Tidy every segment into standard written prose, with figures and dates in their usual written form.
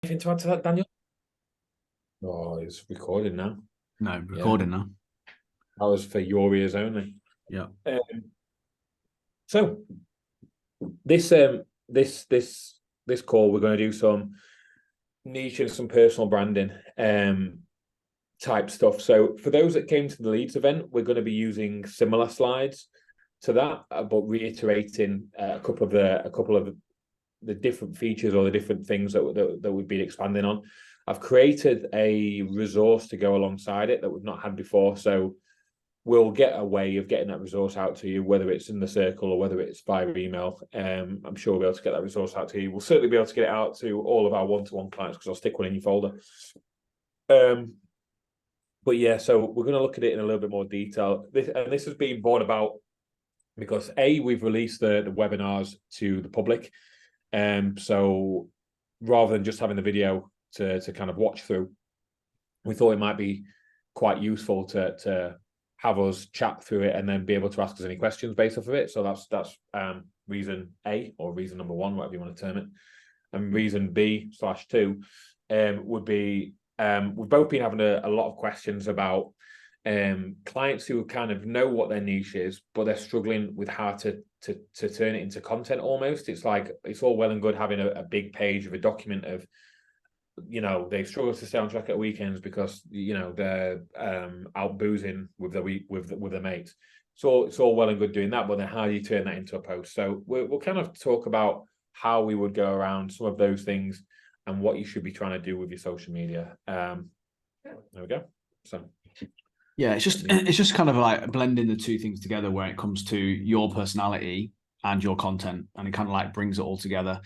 Anything to add to that, Daniel? Oh, it's recording now. No, Yeah, recording now. that was for your ears only. Yeah. Um, so this call, we're going to do some niche and some personal branding type stuff. So for those that came to the Leeds event, we're going to be using similar slides to that, but reiterating a couple of the different features or the different things that we've been expanding on. I've created a resource to go alongside it that we've not had before. So we'll get a way of getting that resource out to you, whether it's in the circle or whether it's via email. I'm sure we'll be able to get that resource out to you. We'll certainly be able to get it out to all of our one-to-one clients because I'll stick one in your folder. But yeah, so we're going to look at it in a little bit more detail. This has been brought about because we've released the webinars to the public. So rather than just having the video to kind of watch through, we thought it might be quite useful to have us chat through it and then be able to ask us any questions based off of it. So that's reason A, or reason number one, whatever you want to term it. And reason B/2 would be we've both been having a lot of questions about clients who kind of know what their niche is, but they're struggling with how to turn it into content almost. It's like it's all well and good having a big page of a document of, they struggle to stay on track at weekends because they're out boozing with their mates. So it's all well and good doing that, but then how do you turn that into a post? So we'll kind of talk about how we would go around some of those things and what you should be trying to do with your social media. There we go. So Yeah, it's just kind of like blending the two things together when it comes to your personality and your content, and it kind of like brings it all together.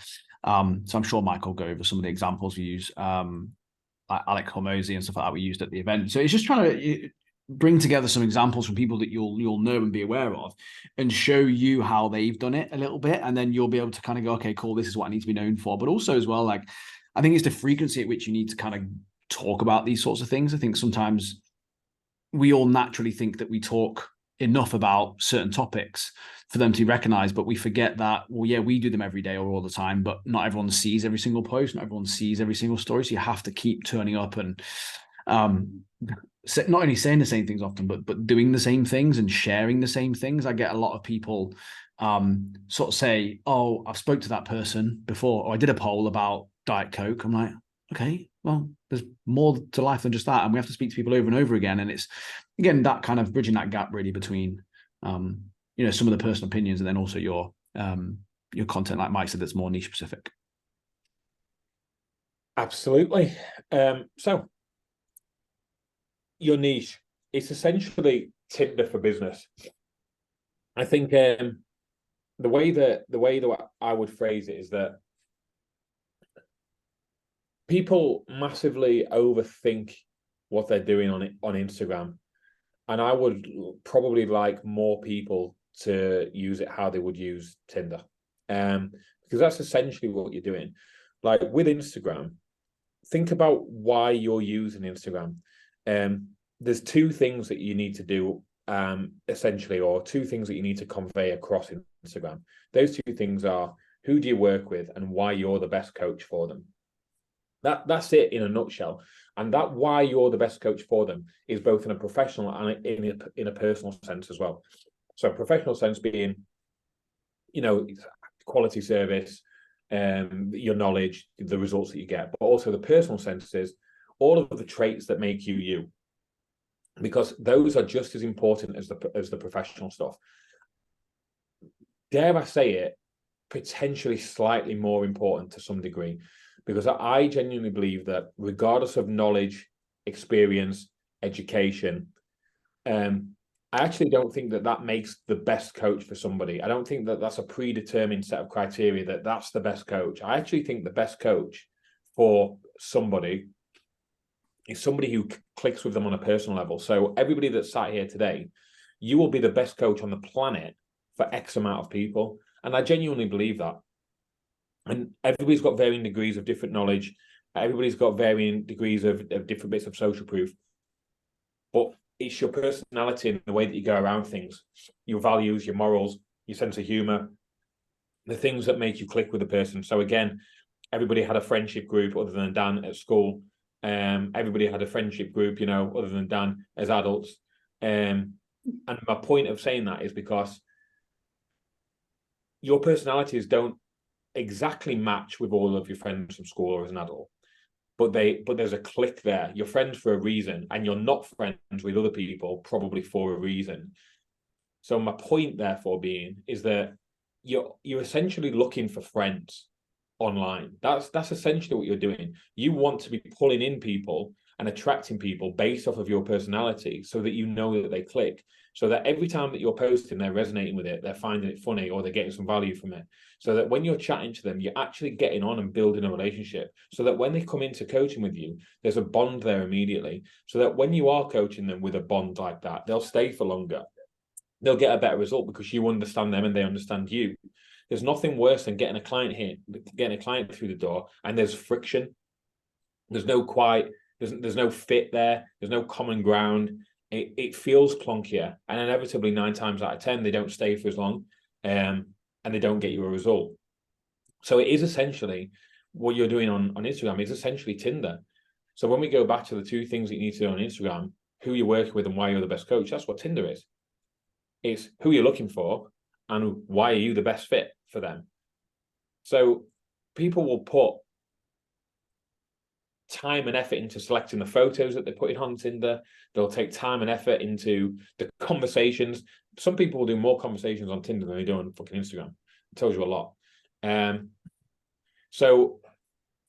So I'm sure Mike will go over some of the examples we use, like Alec Hormozy and stuff like that we used at the event. So it's just trying to bring together some examples from people that you'll know and be aware of, and show you how they've done it a little bit, and then you'll be able to kind of go, okay, cool, this is what I need to be known for. But also as well, like I think it's the frequency at which you need to kind of talk about these sorts of things. I think sometimes we all naturally think that we talk enough about certain topics for them to be recognized, but we forget that, well, yeah, we do them every day or all the time, but not everyone sees every single post, not everyone sees every single story. So you have to keep turning up and not only saying the same things often, but doing the same things and sharing the same things. I get a lot of people sort of say, oh, I've spoke to that person before, or I did a poll about Diet Coke. I'm like, okay, well, there's more to life than just that, and we have to speak to people over and over again. And it's again that kind of bridging that gap really between some of the personal opinions and then also your content, like Mike said, that's more niche specific. absolutely. So your niche, it's essentially Tinder for business. I think the way that I would phrase it is that people massively overthink what they're doing on Instagram, and I would probably like more people to use it how they would use Tinder, because that's essentially what you're doing. Like with Instagram, think about why you're using Instagram. There's two things that you need to do, essentially, or two things that you need to convey across Instagram. Those two things are who do you work with and why you're the best coach for them. That's it in a nutshell. And that why you're the best coach for them is both in a professional and in a personal sense as well. So professional sense being, quality service, your knowledge, the results that you get, but also the personal sense is all of the traits that make you you, because those are just as important as the professional stuff. Dare I say it, potentially slightly more important to some degree, because I genuinely believe that regardless of knowledge, experience, education, I actually don't think that makes the best coach for somebody. I don't think that that's a predetermined set of criteria that that's the best coach. I actually think the best coach for somebody is somebody who clicks with them on a personal level. So everybody that's sat here today, you will be the best coach on the planet for X amount of people. And I genuinely believe that. And everybody's got varying degrees of different knowledge. Everybody's got varying degrees of different bits of social proof. But it's your personality and the way that you go around things, your values, your morals, your sense of humor, the things that make you click with a person. So again, everybody had a friendship group other than Dan at school. Everybody had a friendship group, you know, other than Dan as adults. And my point of saying that is because your personalities don't exactly match with all of your friends from school or as an adult, but there's a click there. You're friends for a reason, and you're not friends with other people probably for a reason. So my point, therefore, being is that you're essentially looking for friends online. That's essentially what you're doing. You want to be pulling in people and attracting people based off of your personality, so that you know that they click. So that every time that you're posting, they're resonating with it, they're finding it funny, or they're getting some value from it. So that when you're chatting to them, you're actually getting on and building a relationship. So that when they come into coaching with you, there's a bond there immediately. So that when you are coaching them with a bond like that, they'll stay for longer. They'll get a better result because you understand them and they understand you. There's nothing worse than getting a client through the door and there's friction. There's no fit there. There's no common ground. It feels clunkier, and inevitably 9 times out of 10 they don't stay for as long, and they don't get you a result. So it is essentially what you're doing on Instagram is essentially Tinder. So when we go back to the 2 things that you need to do on Instagram, who you're working with and why you're the best coach, that's what Tinder is. It's who you're looking for and why are you the best fit for them. So people will put time and effort into selecting the photos that they're putting on Tinder. They'll take time and effort into the conversations. Some people will do more conversations on Tinder than they do on fucking Instagram. It tells you a lot. So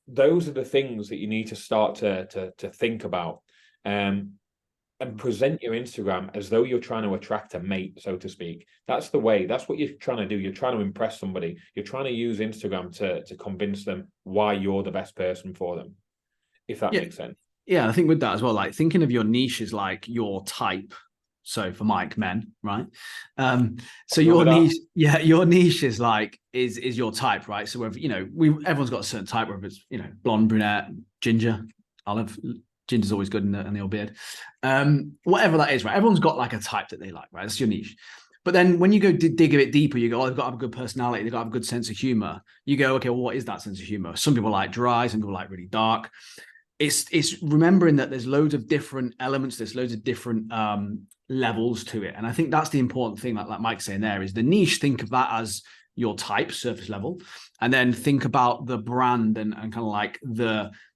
those are the things that you need to start to think about. And present your Instagram as though you're trying to attract a mate, so to speak. That's the way. That's what you're trying to do. You're trying to impress somebody. You're trying to use Instagram to convince them why you're the best person for them, if that makes sense. Yeah, I think with that as well, like thinking of your niche as like your type. So for Mike, men, right? So your niche, your niche is like is your type, right? So whether everyone's got a certain type, whether it's blonde, brunette, ginger, olive. Ginger's always good in the old beard. Whatever that is, right? Everyone's got like a type that they like, right? That's your niche. But then when you go dig a bit deeper, you go, oh, they've got to have a good personality. They've got to have a good sense of humor. You go, okay, well, what is that sense of humor? Some people like dry. Some people like really dark. It's remembering that there's loads of different elements. There's loads of different levels to it. And I think that's the important thing, like Mike's saying there, is the niche. Think of that as your type, surface level. And then think about the brand and kind of like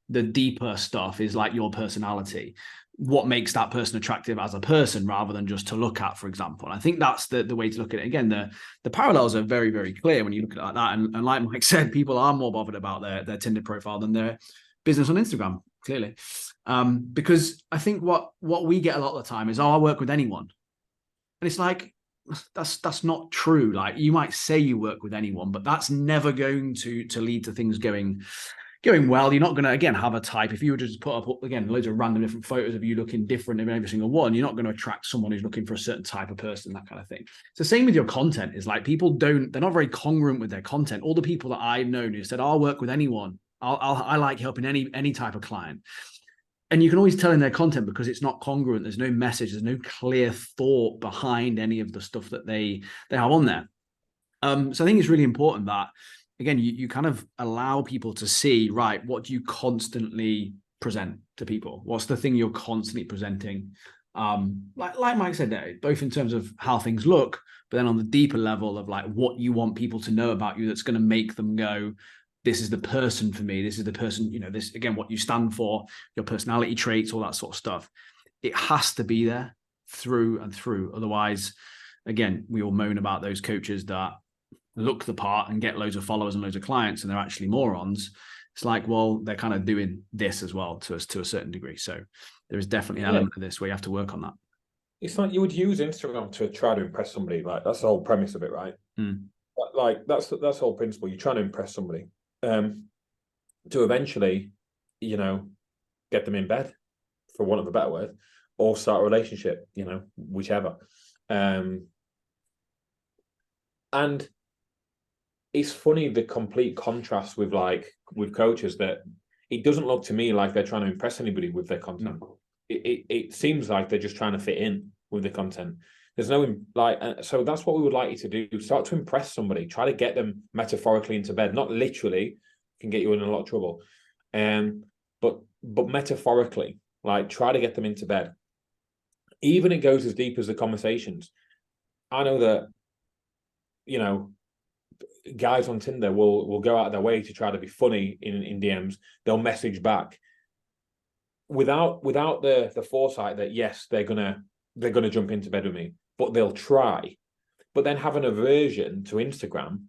the deeper stuff is like your personality. What makes that person attractive as a person rather than just to look at, for example. And I think that's the way to look at it. Again, the parallels are very, very clear when you look at it like that. And like Mike said, people are more bothered about their Tinder profile than their business on Instagram, clearly. Because I think what we get a lot of the time is, oh, I work with anyone. And it's like, that's not true. Like you might say you work with anyone, but that's never going to lead to things going well. You're not going to, again, have a type. If you were to just put up, again, loads of random different photos of you looking different in every single one, you're not going to attract someone who's looking for a certain type of person, that kind of thing. It's the same with your content. Is like they're not very congruent with their content. All the people that I've known who said, I'll work with anyone. I like helping any type of client. And you can always tell in their content because it's not congruent. There's no message. There's no clear thought behind any of the stuff that they have on there. So I think it's really important that, again, you kind of allow people to see, right, what do you constantly present to people? What's the thing you're constantly presenting? Like Mike said there, both in terms of how things look, but then on the deeper level of like what you want people to know about you that's going to make them go, this is the person for me. This is the person, this, again, what you stand for, your personality traits, all that sort of stuff. It has to be there through and through. Otherwise, again, we all moan about those coaches that look the part and get loads of followers and loads of clients, and they're actually morons. It's like, well, they're kind of doing this as well to a certain degree. So there is definitely an element of this where you have to work on that. It's like you would use Instagram to try to impress somebody. Like that's the whole premise of it, right? Like that's the whole principle. You're trying to impress somebody to eventually, get them in bed, for want of a better word, or start a relationship, whichever. And it's funny, the complete contrast with coaches, that it doesn't look to me like they're trying to impress anybody with their content. No. It seems like they're just trying to fit in with the content. There's no so that's what we would like you to do. Start to impress somebody. Try to get them metaphorically into bed, not literally, can get you in a lot of trouble. But metaphorically, like try to get them into bed. Even it goes as deep as the conversations. I know that, you know, guys on Tinder will go out of their way to try to be funny in DMs. They'll message back without the foresight that yes, they're gonna jump into bed with me, but they'll try. But then have an aversion to Instagram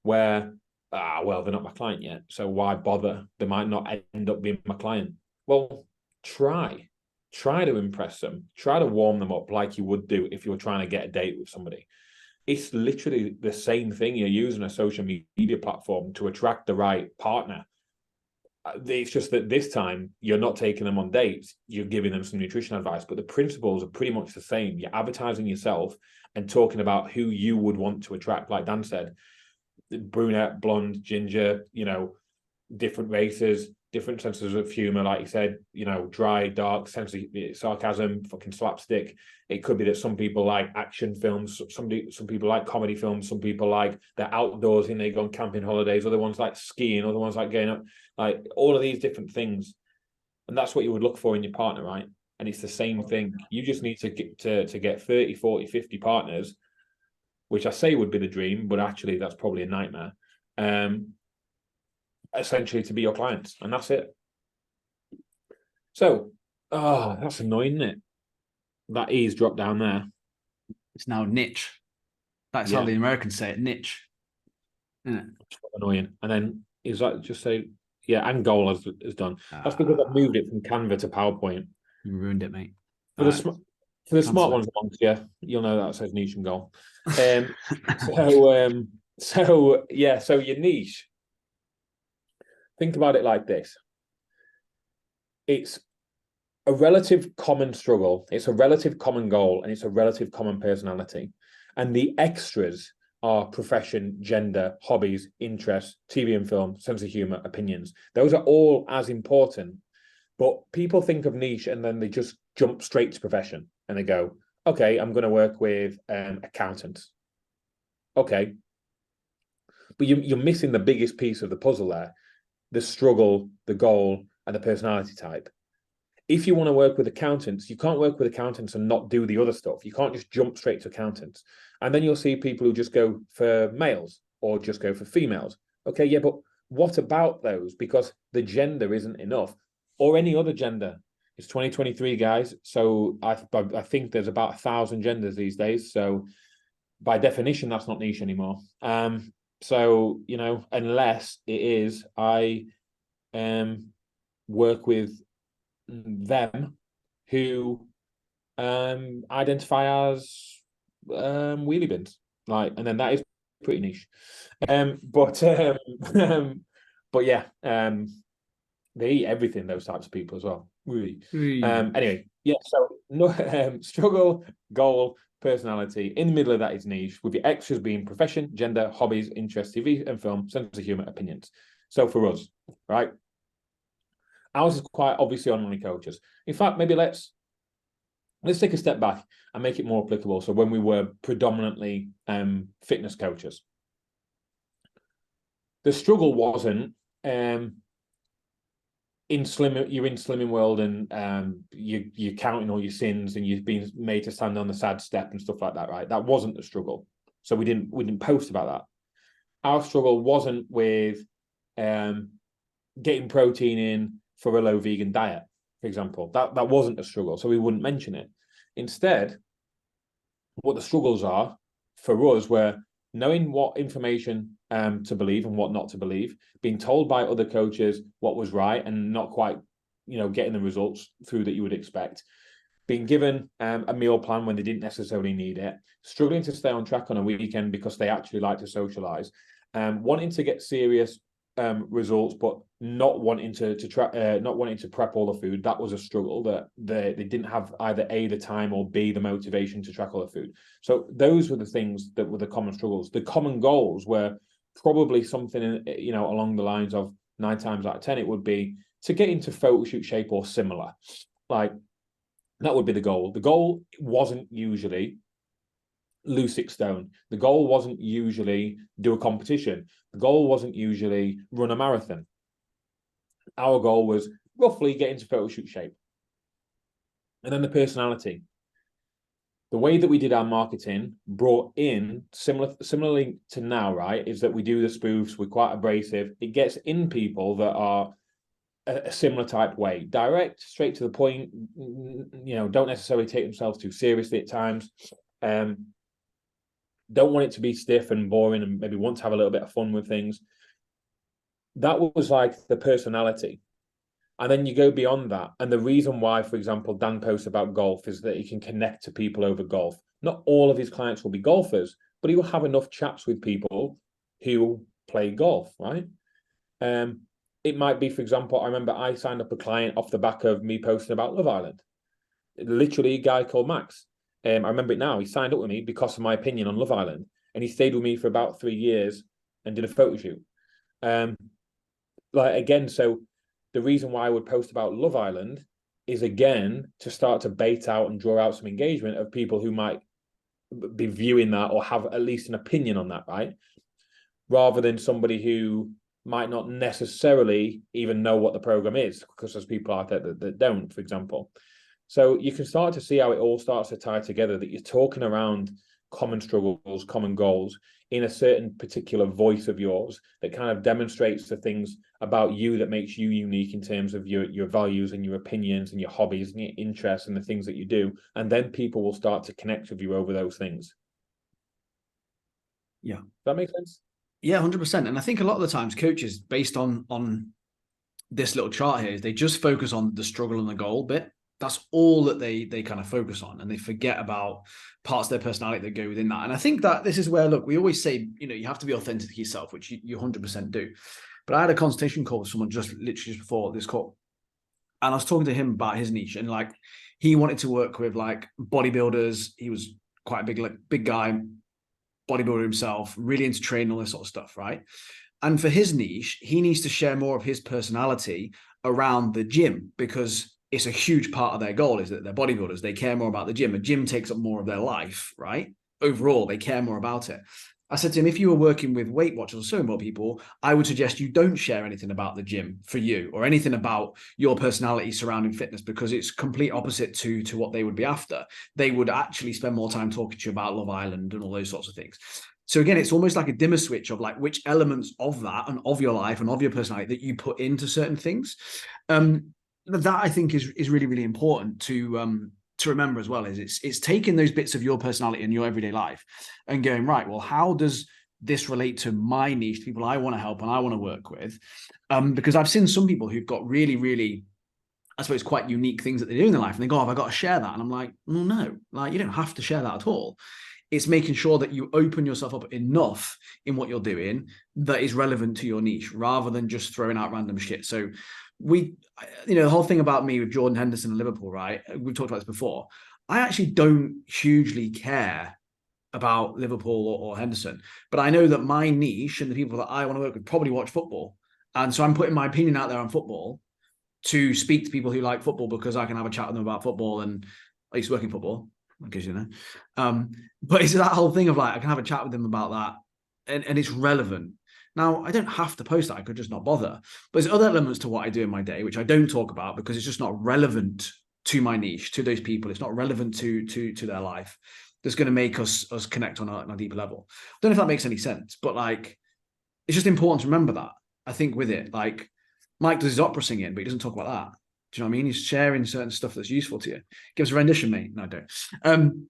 where well, they're not my client yet, so why bother? They might not end up being my client. Well, try to impress them, try to warm them up like you would do if you were trying to get a date with somebody. It's literally the same thing. You're using a social media platform to attract the right partner. It's just that this time you're not taking them on dates, you're giving them some nutrition advice, but the principles are pretty much the same. You're advertising yourself and talking about who you would want to attract. Like Dan said, brunette, blonde, ginger, you know, different races, different senses of humor. Like you said, you know, dry, dark, sense of sarcasm, fucking slapstick. It could be that some people like action films, some people like comedy films, some people like they're outdoors and they go on camping holidays, other ones like skiing, other ones like going up, like all of these different things. And that's what you would look for in your partner, right? And it's the same thing. You just need to get 30, 40, 50 partners, which I say would be the dream, but actually that's probably a nightmare. Essentially to be your clients, and that's it. So, that's annoying, isn't it? That E's dropped down there. It's now niche. That's how the Americans say it, niche. It's annoying. And then is that just say, yeah, and goal has done. That's because I've moved it from Canva to PowerPoint. You ruined it, mate. For the smart ones amongst you, you'll know that says niche and goal. So your niche. Think about it like this. It's a relative common struggle, it's a relative common goal, and it's a relative common personality. And the extras are profession, gender, hobbies, interests, TV and film, sense of humor, opinions. Those are all as important. But people think of niche and then they just jump straight to profession and they go, okay, I'm going to work with accountants. Okay. But you're missing the biggest piece of the puzzle there. The struggle, the goal, and the personality type. If you want to work with accountants, you can't work with accountants and not do the other stuff. You can't just jump straight to accountants. And then you'll see people who just go for males or just go for females. Okay, yeah, but what about those? Because the gender isn't enough, or any other gender. It's 2023, guys. So I think there's about 1,000 genders these days. So by definition, that's not niche anymore. So, you know, unless it is, I work with them who identify as wheelie bins, like, and then that is pretty niche. But yeah, they eat everything, those types of people as well. Really. Anyway, yeah. So no struggle, goal, personality. In the middle of that is niche, with the extras being profession, gender, hobbies, interests, TV and film, sense of humor, opinions. So for us, right? Ours is quite obviously on money coaches. In fact, maybe let's take a step back and make it more applicable. So when we were predominantly fitness coaches, the struggle wasn't in slimming world and you're counting all your sins and you've been made to stand on the sad step and stuff like that, right? That wasn't the struggle. So we didn't post about that. Our struggle wasn't with getting protein in for a low vegan diet, for example. That wasn't a struggle, so we wouldn't mention it. Instead, what the struggles are for us were knowing what information to believe and what not to believe, being told by other coaches what was right and not quite, you know, getting the results through that you would expect, being given a meal plan when they didn't necessarily need it, struggling to stay on track on a weekend because they actually like to socialize, wanting to get serious results, but not wanting to prep all the food. That was a struggle, that they didn't have either A, the time, or B, the motivation to track all the food. So those were the things that were the common struggles. The common goals were probably something, you know, along the lines of 9 times out of 10, it would be to get into photo shoot shape or similar. Like, that would be the goal. The goal wasn't usually lose 6 stone. The goal wasn't usually do a competition. The goal wasn't usually run a marathon. our goal was roughly get into photo shoot shape. And then the personality. The way that we did our marketing brought in, similarly to now, right, is that we do the spoofs, we're quite abrasive. It gets in people that are a similar type way, direct, straight to the point, don't necessarily take themselves too seriously at times. Don't want it to be stiff and boring, and maybe want to have a little bit of fun with things. That was like the personality. And then you go beyond that. And the reason why, for example, Dan posts about golf is that he can connect to people over golf. Not all of his clients will be golfers, but he will have enough chats with people who play golf, right? It might be, for example, I remember I signed up a client off the back of me posting about Love Island. Literally a guy called Max. I remember it now. He signed up with me because of my opinion on Love Island. And he stayed with me for about 3 years and did a photo shoot. So the reason why I would post about Love Island is, again, to start to bait out and draw out some engagement of people who might be viewing that or have at least an opinion on that, right? Rather than somebody who might not necessarily even know what the program is, because there's people out there that don't, for example. So you can start to see how it all starts to tie together, that you're talking around common struggles, common goals in a certain particular voice of yours that kind of demonstrates the things about you that makes you unique in terms of your values and your opinions and your hobbies and your interests and the things that you do. And then people will start to connect with you over those things. Yeah. Does that make sense? Yeah, 100%. And I think a lot of the times coaches, based on this little chart here, is they just focus on the struggle and the goal bit. That's all that they kind of focus on, and they forget about parts of their personality that go within that. And I think that this is where, look, we always say, you have to be authentic to yourself, which you 100% do. But I had a consultation call with someone literally just before this call, and I was talking to him about his niche, and like he wanted to work with like bodybuilders. He was quite a big guy, bodybuilder himself, really into training, all this sort of stuff, right? And for his niche, he needs to share more of his personality around the gym, because it's a huge part of their goal is that they're bodybuilders. They care more about the gym. A gym takes up more of their life, right? Overall, they care more about it. I said to him, if you were working with Weight Watchers or so more people, I would suggest you don't share anything about the gym for you or anything about your personality surrounding fitness, because it's complete opposite to what they would be after. They would actually spend more time talking to you about Love Island and all those sorts of things. So again, it's almost like a dimmer switch of like which elements of that and of your life and of your personality that you put into certain things. That I think is really, really important to remember as well. Is it's taking those bits of your personality in your everyday life and going, right, well, how does this relate to my niche, people I want to help and I want to work with? Because I've seen some people who've got really, really, I suppose, quite unique things that they do in their life, and they go, oh, have I got to share that? And I'm like, well, no, like you don't have to share that at all. It's making sure that you open yourself up enough in what you're doing that is relevant to your niche, rather than just throwing out random shit. So the whole thing about me with Jordan Henderson and Liverpool, right? We've talked about this before. I actually don't hugely care about Liverpool or Henderson, but I know that my niche and the people that I want to work with probably watch football. And so I'm putting my opinion out there on football to speak to people who like football, because I can have a chat with them about football. And I used to work in football, in case you know. But it's that whole thing of like, I can have a chat with them about that, and it's relevant. Now, I don't have to post that. I could just not bother. But there's other elements to what I do in my day, which I don't talk about because it's just not relevant to my niche, to those people. It's not relevant to their life. That's going to make us connect on a deeper level. I don't know if that makes any sense, but like, it's just important to remember that. I think with it, like Mike does his opera singing, but he doesn't talk about that. Do you know what I mean? He's sharing certain stuff that's useful to you. Give us a rendition, mate. No, I don't.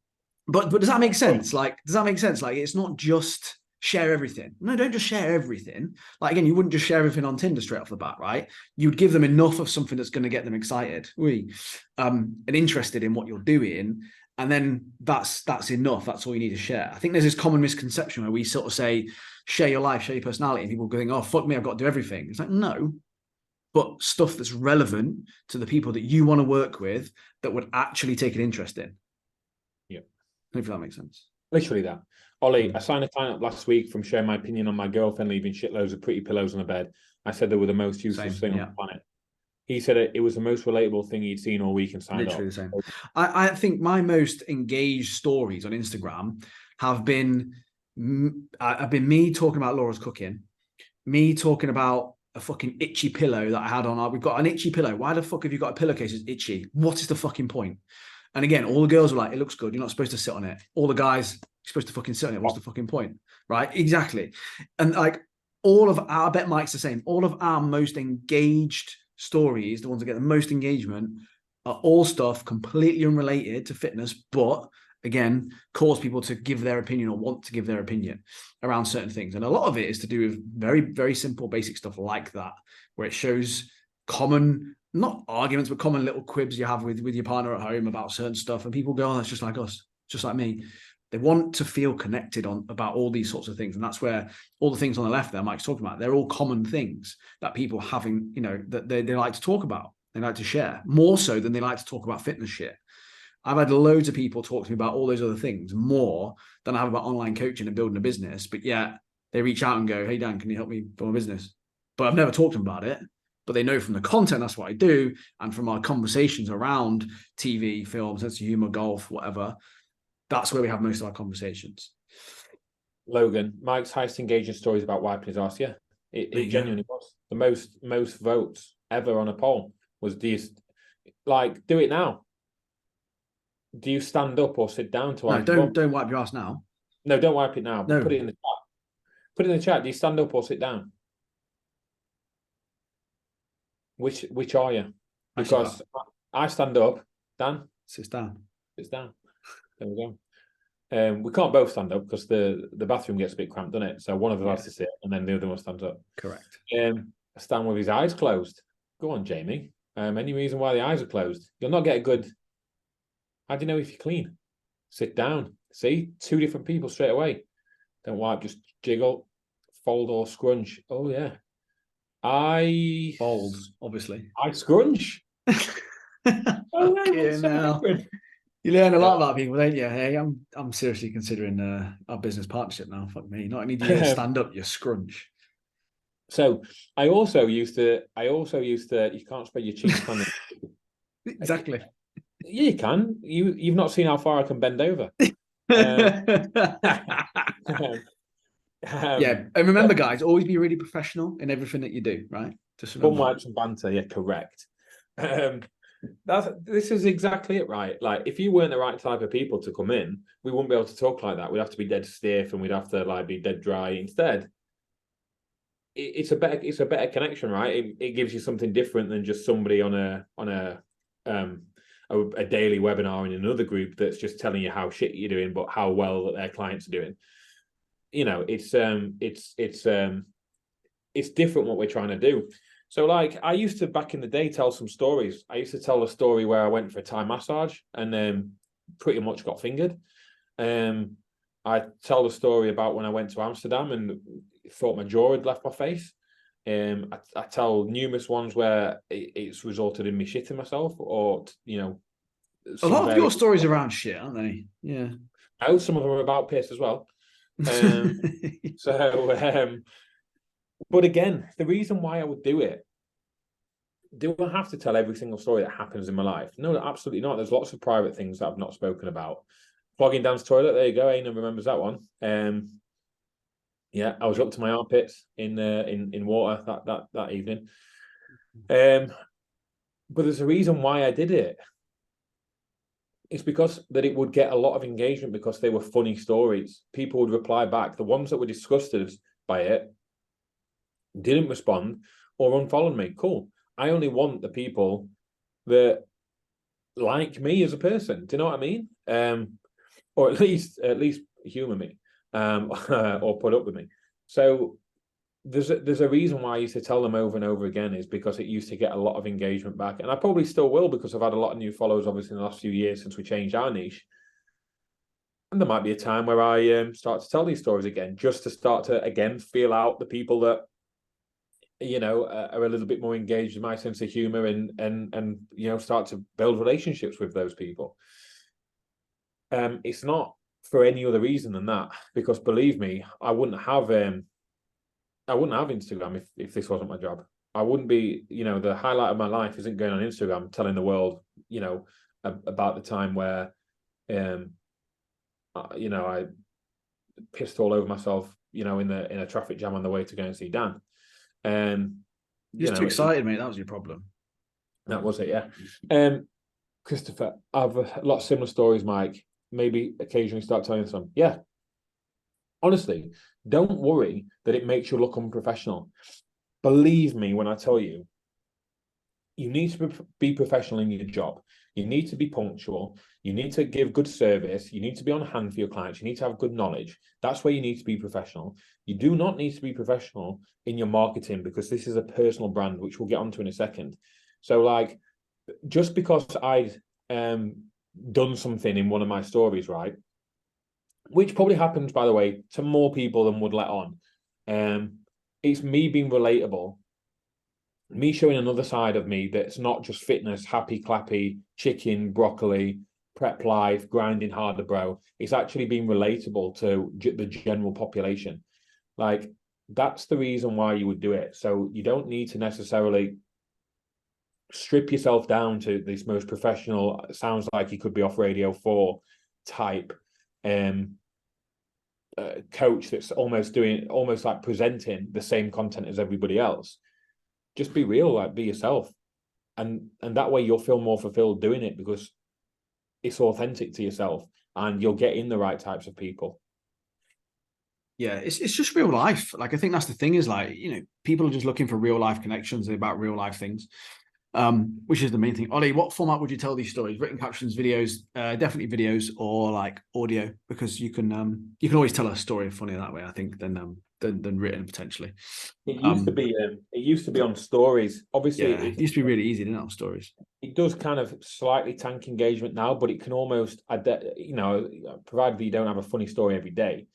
But does that make sense? Like, does that make sense? Like, it's not just share everything. No, don't just share everything. Like, again, you wouldn't just share everything on Tinder straight off the bat, right? You'd give them enough of something that's going to get them excited, and interested in what you're doing. And then that's enough. That's all you need to share. I think there's this common misconception where we sort of say, share your life, share your personality. And people going, oh, fuck me, I've got to do everything. It's like, no, but stuff that's relevant to the people that you want to work with that would actually take an interest in. Yeah. Hopefully that makes sense. Literally that. Ollie, I signed a client up last week from sharing my opinion on my girlfriend leaving shitloads of pretty pillows on the bed. I said they were the most useless thing on the planet. He said it was the most relatable thing he'd seen all week and signed Literally up. The same. I think my most engaged stories on Instagram have been me talking about Laura's cooking, me talking about a fucking itchy pillow that I had on. We've got an itchy pillow. Why the fuck have you got a pillowcase that's itchy? What is the fucking point? And again, all the girls were like, it looks good. You're not supposed to sit on it. All the guys, you're supposed to fucking sit on it. What's the fucking point? Right? Exactly. And like I bet Mike's the same. All of our most engaged stories, the ones that get the most engagement, are all stuff completely unrelated to fitness, but again, cause people to give their opinion or want to give their opinion around certain things. And a lot of it is to do with very, very simple, basic stuff like that, where it shows common, not arguments, but common little quibs you have with your partner at home about certain stuff. And people go, oh, that's just like us, just like me. They want to feel connected on about all these sorts of things. And that's where all the things on the left there Mike's talking about, they're all common things that people having, that they like to talk about. They like to share more so than they like to talk about fitness shit. I've had loads of people talk to me about all those other things more than I have about online coaching and building a business. But yet they reach out and go, hey, Dan, can you help me build a business? But I've never talked to them about it. But they know from the content, that's what I do. And from our conversations around TV, film, sense of humor, golf, whatever, that's where we have most of our conversations. Logan, Mike's highest engaging stories about wiping his ass. Yeah, it genuinely was. The most votes ever on a poll was, do you do it now? Do you stand up or sit down to wipe? No, don't wipe your ass now. No, don't wipe it now. But No. put it in the chat. Put it in the chat. Do you stand up or sit down? Which are you? Because I stand up. Dan sits down. Sits down. There we go. We can't both stand up because the bathroom gets a bit cramped, doesn't it? So one of us has to sit, and then the other one stands up. Correct. Stand with his eyes closed. Go on, Jamie. Any reason why the eyes are closed? You'll not get a good. How do you know if you're clean? Sit down. See, 2 different people straight away. Don't wipe, just jiggle, fold or scrunch. Oh yeah. I folds, obviously. I scrunch. Oh yeah, now. You learn a lot about people, don't you? Hey, I'm seriously considering our business partnership now. Fuck me. Not only do you stand up, you scrunch. So I also used to. You can't spread your cheeks, can you? Exactly. Yeah, you can. You've not seen how far I can bend over. Yeah, and remember, guys, always be really professional in everything that you do. Right? Just remember. Bum wipes and banter. Yeah, correct. This is exactly it, right? Like, if you weren't the right type of people to come in, we wouldn't be able to talk like that. We'd have to be dead stiff, and we'd have to be dead dry. Instead, it's a better connection, right? It gives you something different than just somebody on a daily webinar in another group that's just telling you how shit you're doing, but how well their clients are doing. It's different what we're trying to do. So I used to, back in the day, tell some stories. I used to tell a story where I went for a Thai massage and pretty much got fingered. I tell the story about when I went to Amsterdam and thought my jaw had left my face. I tell numerous ones where it's resulted in me shitting myself, or a lot of your stories around shit, aren't they? Yeah. Oh, some of them are about piss as well. But again, the reason why I would do it, do I have to tell every single story that happens in my life? No, absolutely not. There's lots of private things that I've not spoken about. Clogging Dan's toilet, there you go. Aina remembers that one. Yeah, I was up to my armpits in water that evening. But there's a reason why I did it. It's because that it would get a lot of engagement because they were funny stories. People would reply back. The ones that were disgusted by it didn't respond or unfollowed me. Cool. I only want the people that like me as a person. Do you know what I mean? Or at least humor me, or put up with me. So there's a reason why I used to tell them over and over again, is because it used to get a lot of engagement back, and I probably still will, because I've had a lot of new followers obviously in the last few years since we changed our niche. And there might be a time where I start to tell these stories again, just to start to again feel out the people that are a little bit more engaged in my sense of humor, and start to build relationships with those people. It's not for any other reason than that, because believe me, I wouldn't have Instagram if this wasn't my job. I wouldn't be, the highlight of my life isn't going on Instagram telling the world, about the time where, I pissed all over myself, in a traffic jam on the way to go and see Dan. You're just too excited, mate. That was your problem. That was it, yeah. Christopher, I've a lot of similar stories, Mike. Maybe occasionally start telling some. Yeah. Honestly, don't worry that it makes you look unprofessional. Believe me when I tell you, you need to be professional in your job. You need to be punctual. You need to give good service. You need to be on hand for your clients. You need to have good knowledge. That's where you need to be professional. You do not need to be professional in your marketing because this is a personal brand, which we'll get onto in a second. So, like, just because I'd done something in one of my stories, right, which probably happens, by the way, to more people than would let on, it's me being relatable, me showing another side of me that's not just fitness, happy clappy, chicken, broccoli, prep life, grinding harder, bro. It's actually being relatable to the general population. Like, that's the reason why you would do it. So you don't need to necessarily strip yourself down to this most professional, sounds like you could be off Radio 4 type coach that's almost like presenting the same content as everybody else. Just be real, like be yourself, and that way you'll feel more fulfilled doing it because it's authentic to yourself, and you'll get in the right types of people. Yeah, it's just real life. Like, I think that's the thing is, like, people are just looking for real life connections about real life things, which is the main thing. Ollie, what format would you tell these stories? Written captions, videos, definitely videos, or like audio, because you can always tell a story funnier that way, I think, than written potentially. It used to be on stories. Obviously, yeah, it used to be really easy, didn't it, on stories? It does kind of slightly tank engagement now, but it can almost, provided that you don't have a funny story every day.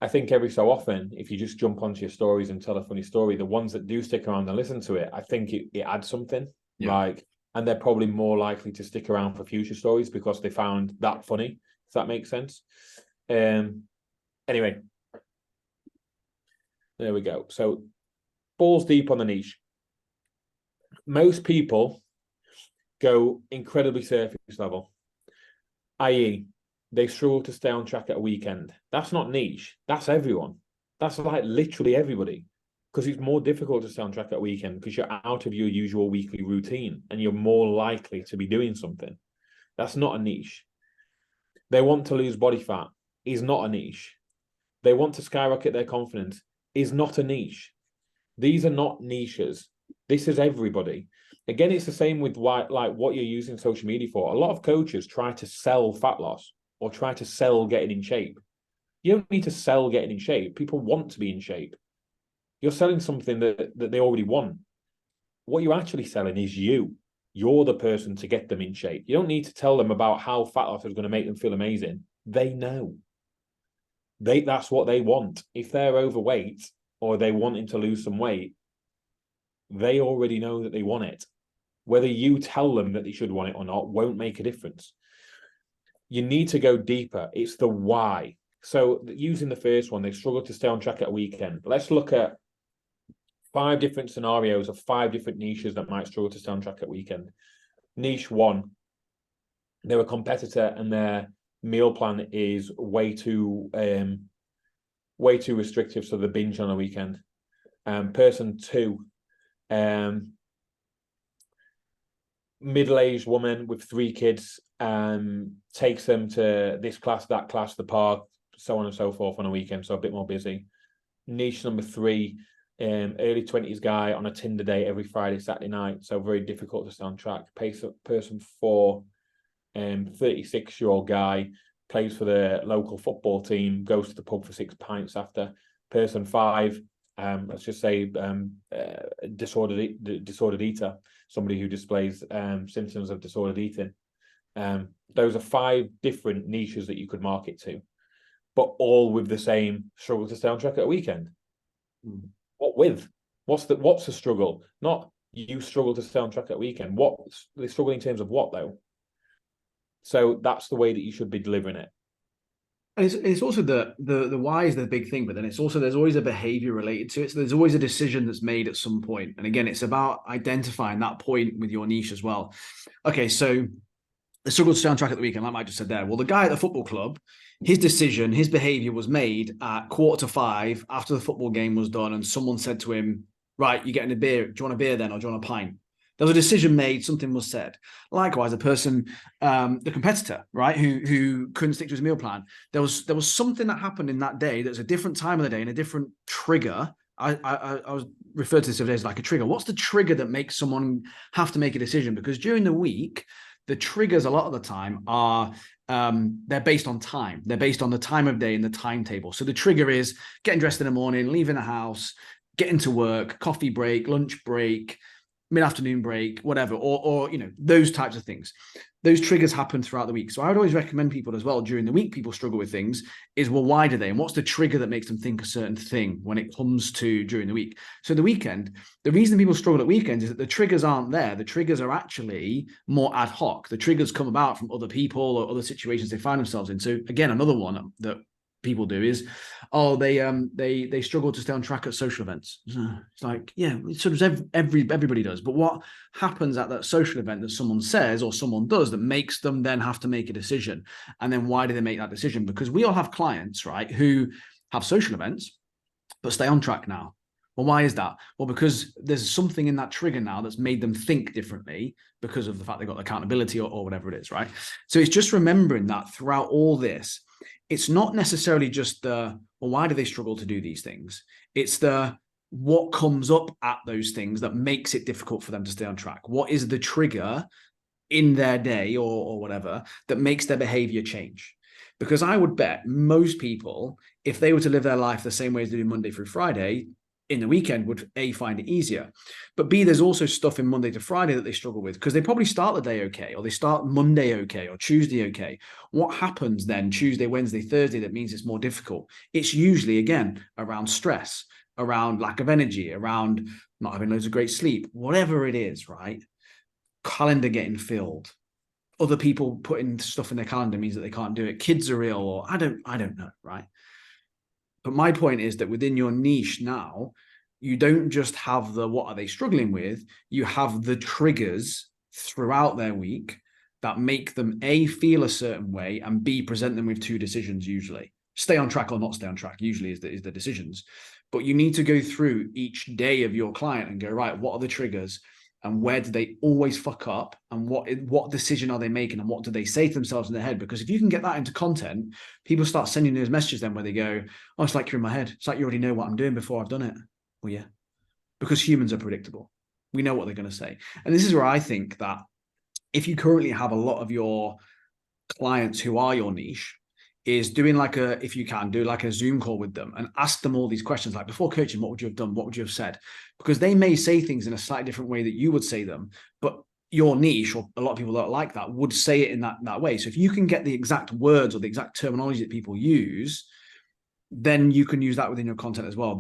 I think every so often, if you just jump onto your stories and tell a funny story, the ones that do stick around and listen to it, I think it adds something. Yeah. And they're probably more likely to stick around for future stories because they found that funny, if that makes sense. Anyway, there we go. So, balls deep on the niche. Most people go incredibly surface level, i.e., they struggle to stay on track at a weekend. That's not niche. That's everyone. That's like literally everybody. Because it's more difficult to stay on track at a weekend because you're out of your usual weekly routine and you're more likely to be doing something. That's not a niche. They want to lose body fat is not a niche. They want to skyrocket their confidence is not a niche. These are not niches. This is everybody. Again, it's the same with what you're using social media for. A lot of coaches try to sell fat loss or try to sell getting in shape. You don't need to sell getting in shape. People want to be in shape. You're selling something that they already want. What you're actually selling is you. You're the person to get them in shape. You don't need to tell them about how fat loss is going to make them feel amazing. They know. That's what they want. If they're overweight or they wanting to lose some weight, they already know that they want it. Whether you tell them that they should want it or not won't make a difference. You need to go deeper. It's the why. So using the first one, they struggle to stay on track at a weekend. Let's look at 5 different scenarios of 5 different niches that might struggle to stay on track at weekend. Niche 1, they're a competitor and their meal plan is way too restrictive, so they binge on a weekend. Person 2, middle-aged woman with 3 kids, takes them to this class, that class, the park, so on and so forth on a weekend, so a bit more busy. Niche number 3, early 20s guy on a Tinder date every Friday, Saturday night, so very difficult to stay on track. Person 4, 36-year-old guy, plays for the local football team, goes to the pub for 6 pints after. Person 5, let's just say disordered eater, somebody who displays symptoms of disordered eating. Those are 5 different niches that you could market to, but all with the same struggle to stay on track at a weekend. What with? What's the struggle? Not you struggle to stay on track at a weekend. What's the struggle in terms of what though? So that's the way that you should be delivering it. And it's also the why is the big thing, but then it's also there's always a behavior related to it. So there's always a decision that's made at some point. And again, it's about identifying that point with your niche as well. Okay, so the struggle to stay on track at the weekend, like I just said there. Well, the guy at the football club, his decision, his behavior was made at 4:45 after the football game was done, and someone said to him, right, you're getting a beer. Do you want a beer then, or do you want a pint? There was a decision made, something was said. Likewise, the person, the competitor, right, who couldn't stick to his meal plan. There was something that happened in that day that's a different time of the day and a different trigger. I was referred to this as like a trigger. What's the trigger that makes someone have to make a decision? Because during the week, the triggers a lot of the time are they're based on time. They're based on the time of day and the timetable. So the trigger is getting dressed in the morning, leaving the house, getting to work, coffee break, lunch break, mid-afternoon break, whatever, or those types of things. Those triggers happen throughout the week. So I would always recommend people as well, during the week people struggle with things, is, well, why do they? And what's the trigger that makes them think a certain thing when it comes to during the week? So the weekend, the reason people struggle at weekends is that the triggers aren't there. The triggers are actually more ad hoc. The triggers come about from other people or other situations they find themselves in. So again, another one that people do is, they struggle to stay on track at social events. It's like, yeah, sort of everybody does. But what happens at that social event that someone says or someone does that makes them then have to make a decision? And then why do they make that decision? Because we all have clients, right, who have social events but stay on track now. Well, why is that? Well, because there's something in that trigger now that's made them think differently because of the fact they got accountability or whatever it is, right? So it's just remembering that throughout all this, it's not necessarily just the, well, why do they struggle to do these things? It's the, what comes up at those things that makes it difficult for them to stay on track. What is the trigger in their day or whatever that makes their behavior change? Because I would bet most people, if they were to live their life the same way as they do Monday through Friday, in the weekend would A, find it easier, but B, there's also stuff in Monday to Friday that they struggle with because they probably start the day okay, or they start Monday okay, or Tuesday okay. What happens then Tuesday, Wednesday, Thursday that means it's more difficult? It's usually, again, around stress, around lack of energy, around not having loads of great sleep, whatever it is, right? Calendar getting filled. Other people putting stuff in their calendar means that they can't do it. Kids are ill, or I don't know, right? But my point is that within your niche now, you don't just have the what are they struggling with, you have the triggers throughout their week that make them A, feel a certain way, and B, present them with two decisions usually. Stay on track or not stay on track usually is the decisions. But you need to go through each day of your client and go, right, what are the triggers? And where do they always fuck up? And what decision are they making? And what do they say to themselves in their head? Because if you can get that into content, people start sending those messages then where they go, oh, it's like you're in my head. It's like you already know what I'm doing before I've done it. Well, yeah, because humans are predictable. We know what they're going to say. And this is where I think that if you currently have a lot of your clients who are your niche, is doing if you can, do like a Zoom call with them and ask them all these questions, like before coaching, what would you have done? What would you have said? Because they may say things in a slightly different way that you would say them, but your niche, or a lot of people that are like that, would say it in that way. So if you can get the exact words or the exact terminology that people use, then you can use that within your content as well.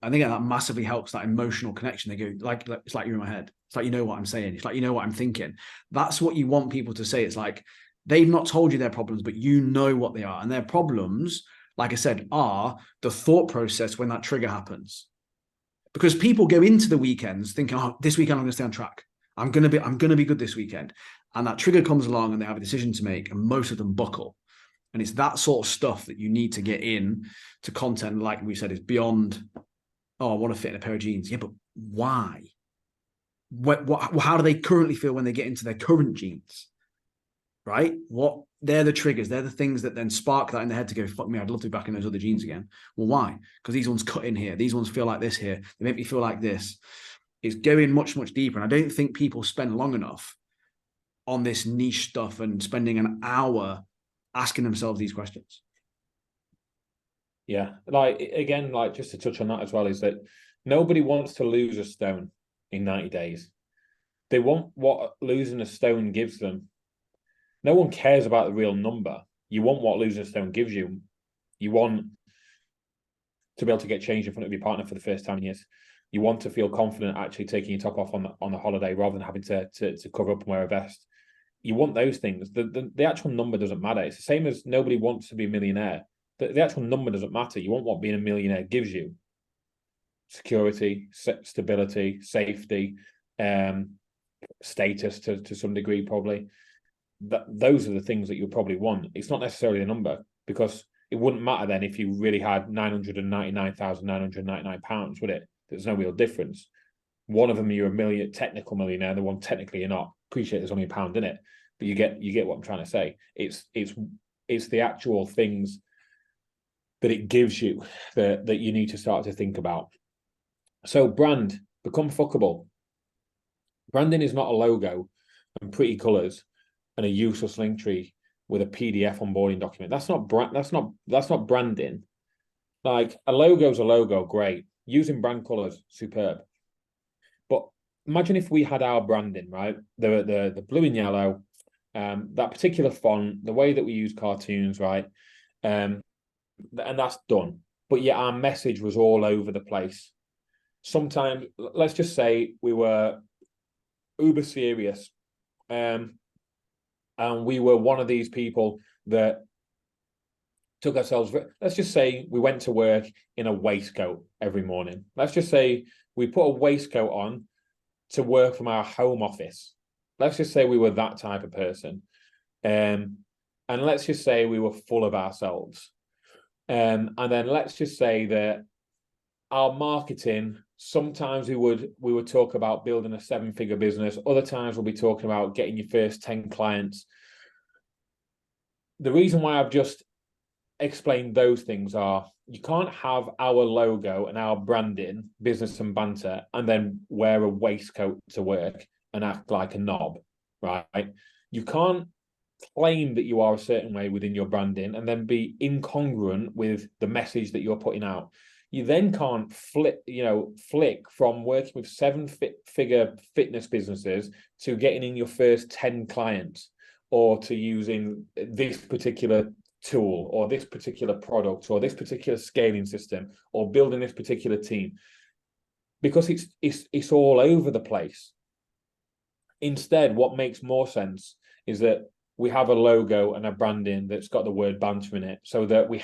I think that massively helps that emotional connection. They go, like, it's like you're in my head. It's like, you know what I'm saying. It's like, you know what I'm thinking. That's what you want people to say. It's like, they've not told you their problems, but you know what they are. And their problems, like I said, are the thought process when that trigger happens. Because people go into the weekends thinking, oh, this weekend I'm going to stay on track. I'm going to be good this weekend. And that trigger comes along and they have a decision to make, and most of them buckle. And it's that sort of stuff that you need to get in to content, like we said, is beyond, oh, I want to fit in a pair of jeans. Yeah, but why? How do they currently feel when they get into their current jeans? Right? They're the triggers. They're the things that then spark that in their head to go, fuck me, I'd love to be back in those other jeans again. Well, why? Because these ones cut in here. These ones feel like this here. They make me feel like this. It's going much, much deeper. And I don't think people spend long enough on this niche stuff and spending an hour asking themselves these questions. Yeah. Again, just to touch on that as well, is that nobody wants to lose a stone in 90 days. They want what losing a stone gives them. No one cares about the real number. You want what losing a stone gives you. You want to be able to get changed in front of your partner for the first time in years. You want to feel confident actually taking your top off on the holiday rather than having to cover up and wear a vest. You want those things. The actual number doesn't matter. It's the same as nobody wants to be a millionaire. The actual number doesn't matter. You want what being a millionaire gives you. Security, stability, safety, status to some degree probably. Those are the things that you'll probably want. It's not necessarily a number, because it wouldn't matter then if you really had £999,999, would it? There's no real difference. One of them you're a technical millionaire, the one technically you're not. Appreciate there's only a pound in it, but you get what I'm trying to say. It's the actual things that it gives you that you need to start to think about. So brand, become fuckable. Branding is not a logo and pretty colors and a useless link tree with a PDF onboarding document. That's not branding. Like, a logo's a logo, great. Using brand colors, superb. But imagine if we had our branding, right? The blue and yellow, that particular font, the way that we use cartoons, right? And that's done. But yet our message was all over the place. Sometimes, let's just say we were uber serious, and we were one of these people that took ourselves. Let's just say we went to work in a waistcoat every morning. Let's just say we put a waistcoat on to work from our home office. Let's just say we were that type of person. And let's just say we were full of ourselves. And then let's just say that our marketing, sometimes we would talk about building a 7-figure business. Other times we'll be talking about getting your first 10 clients. The reason why I've just explained those things are, you can't have our logo and our branding, business and banter, and then wear a waistcoat to work and act like a knob, right? You can't claim that you are a certain way within your branding and then be incongruent with the message that you're putting out. You then can't flick from working with 7-figure fitness businesses to getting in your first 10 clients, or to using this particular tool or this particular product or this particular scaling system or building this particular team, because it's all over the place. Instead, what makes more sense is that we have a logo and a branding that's got the word banter in it, so that we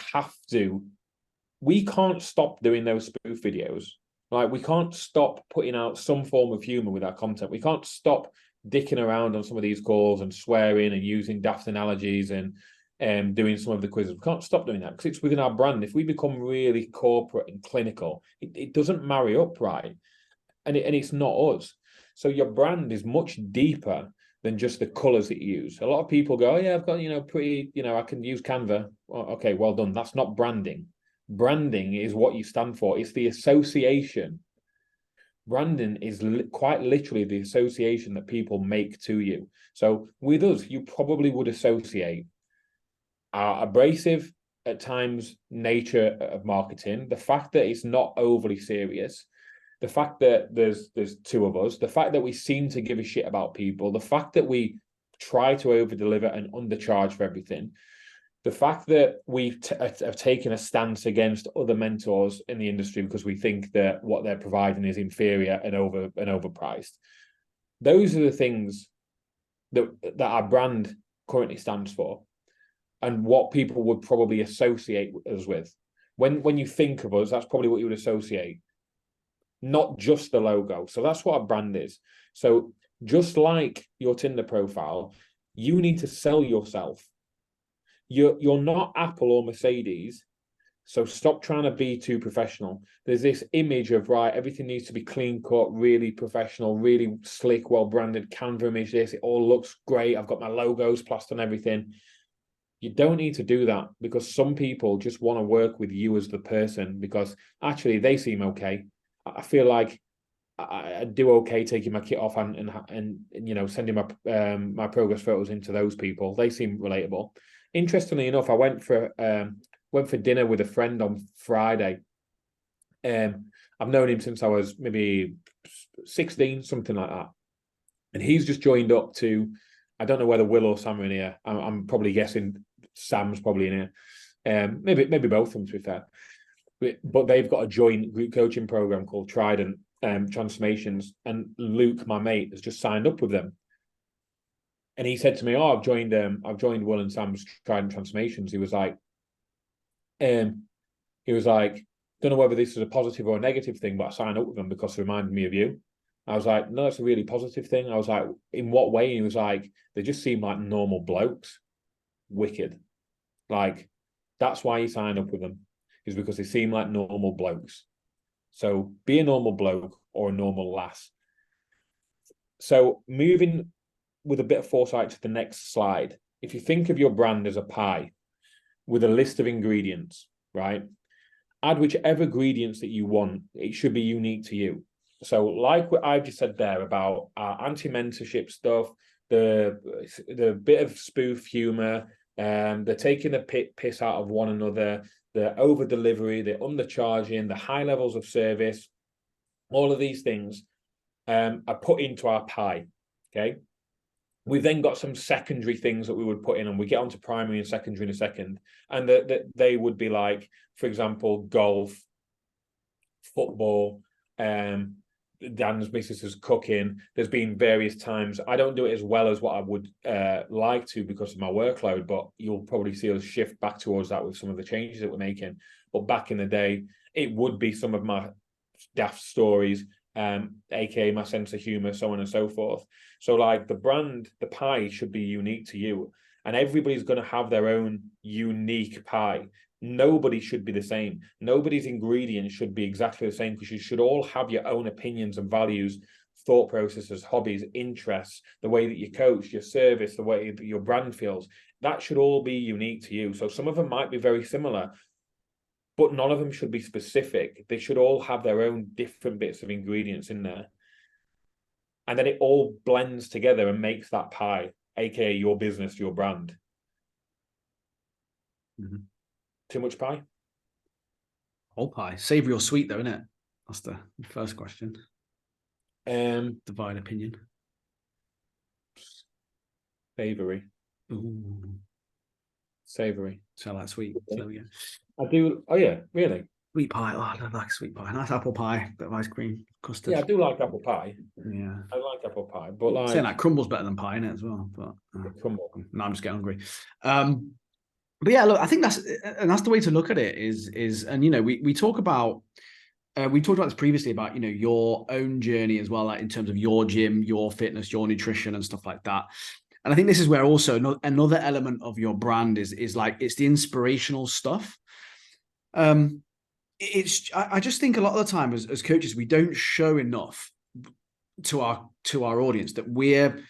can't stop doing those spoof videos. Like, we can't stop putting out some form of humor with our content. We can't stop dicking around on some of these calls and swearing and using daft analogies and doing some of the quizzes. We can't stop doing that because it's within our brand. If we become really corporate and clinical, it doesn't marry up right, and it's not us. So your brand is much deeper than just the colors that you use. A lot of people go, oh yeah, I've got pretty, I can use Canva. Oh, okay, well done. That's not branding. Branding is what you stand for. It's the association. Branding is quite literally the association that people make to you. So with us, you probably would associate our abrasive, at times, nature of marketing, the fact that it's not overly serious, the fact that there's two of us, the fact that we seem to give a shit about people, the fact that we try to over deliver and undercharge for everything, the fact that we have taken a stance against other mentors in the industry because we think that what they're providing is inferior and overpriced. Those are the things that our brand currently stands for, and what people would probably associate us with. When you think of us, that's probably what you would associate, not just the logo. So that's what a brand is. So just like your Tinder profile, you need to sell yourself. You're not Apple or Mercedes, so stop trying to be too professional. There's this image of, right, everything needs to be clean cut, really professional, really slick, well branded, Canva image this, it all looks great, I've got my logos plastered on everything. You don't need to do that, because some people just want to work with you as the person because actually they seem okay. I feel like I do okay taking my kit off and sending my progress photos into those people. They seem relatable. Interestingly enough, I went for dinner with a friend on Friday. I've known him since I was maybe 16, something like that, and he's just joined up to. I don't know whether Will or Sam are in here. I'm probably guessing Sam's probably in here. Maybe both of them, to be fair. But they've got a joint group coaching program called Trident Transformations, and Luke, my mate, has just signed up with them. And he said to me, "Oh, I've joined Will and Sam's Trident Transformations." He was like, don't know whether this is a positive or a negative thing, but I signed up with them because it reminded me of you. I was like, no, it's a really positive thing. I was like, in what way? And he was like, they just seem like normal blokes. Wicked. Like, that's why you sign up with them, is because they seem like normal blokes. So be a normal bloke or a normal lass. So moving with a bit of foresight to the next slide, if you think of your brand as a pie with a list of ingredients, right? Add whichever ingredients that you want. It should be unique to you. So like what I've just said there about our anti-mentorship stuff, the bit of spoof humor, they're taking the piss out of one another, the over delivery, the undercharging, the high levels of service, all of these things are put into our pie. Okay. We've then got some secondary things that we would put in, and we get onto primary and secondary in a second. And they would be like, for example, golf, football, Dan's missus is cooking. There's been various times. I don't do it as well as what I would like to because of my workload, but you'll probably see us shift back towards that with some of the changes that we're making. But back in the day, it would be some of my daft stories, aka my sense of humor, so on and so forth. So like the brand, the pie should be unique to you, and everybody's going to have their own unique pie. Nobody should be the same. Nobody's ingredients should be exactly the same, because you should all have your own opinions and values, thought processes, hobbies, interests, the way that you coach, your service, the way that your brand feels. That should all be unique to you. So some of them might be very similar, but none of them should be specific. They should all have their own different bits of ingredients in there. And then it all blends together and makes that pie, aka your business, your brand. Mm-hmm. Too much pie? Whole pie. Savory or sweet, though, isn't it? That's the first question. Divine opinion. Savory. Ooh. Savory. So I like sweet. Okay. There we go. I do. Oh yeah, really? Sweet pie. Oh, I like sweet pie. Nice apple pie, bit of ice cream, custard. Yeah, I do like apple pie. Yeah, I like apple pie, but like saying that crumble's better than pie in it as well. But crumble. No, I'm just getting hungry. But yeah, look, I think that's the way to look at it. Is and we talk about. We talked about this previously about your own journey as well, like in terms of your gym, your fitness, your nutrition, and stuff like that. And I think this is where also another element of your brand is like it's the inspirational stuff. I just think a lot of the time as coaches we don't show enough to our audience that we're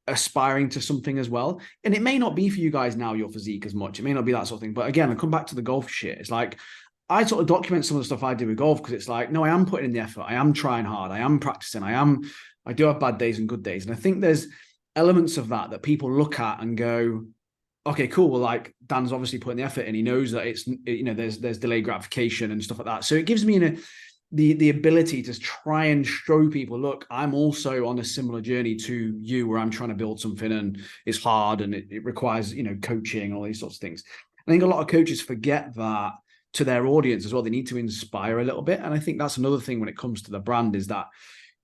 aspiring to something as well. And it may not be for you guys now your physique as much. It may not be that sort of thing. But again, I come back to the golf shit. It's like I sort of document some of the stuff I do with golf because it's like, no, I am putting in the effort. I am trying hard. I am practicing. I do have bad days and good days. And I think there's elements of that people look at and go, okay, cool. Well, like Dan's obviously putting the effort in. He knows that it's, there's delayed gratification and stuff like that. So it gives me the ability to try and show people, look, I'm also on a similar journey to you where I'm trying to build something and it's hard and it requires, coaching and all these sorts of things. I think a lot of coaches forget that to their audience as well. They need to inspire a little bit. And I think that's another thing when it comes to the brand is that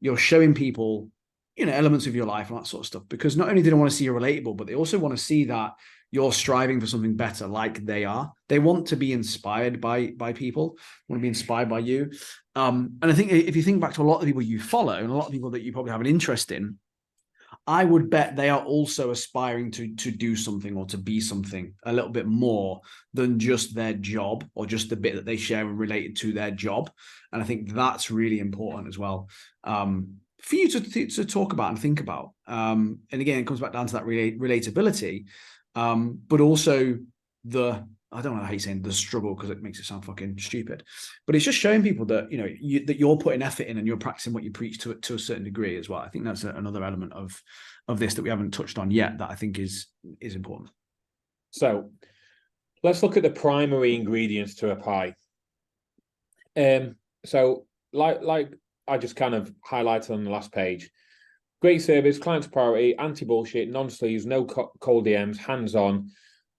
you're showing people, elements of your life and that sort of stuff, because not only do they want to see you relatable, but they also want to see that you're striving for something better like they are. They want to be inspired by people, want to be inspired by you. And I think if you think back to a lot of the people you follow and a lot of people that you probably have an interest in, I would bet they are also aspiring to do something or to be something a little bit more than just their job or just the bit that they share related to their job. And I think that's really important as well. For you to talk about and think about. And again, it comes back down to that relatability, but also I don't know how you're saying the struggle because it makes it sound fucking stupid, but it's just showing people that, that you're putting effort in and you're practicing what you preach to a certain degree as well. I think that's another element of this that we haven't touched on yet that I think is important. So let's look at the primary ingredients to a pie. So like I just kind of highlighted on the last page, great service, client's priority, anti-bullshit, non-sleaze, no cold DMs, hands-on,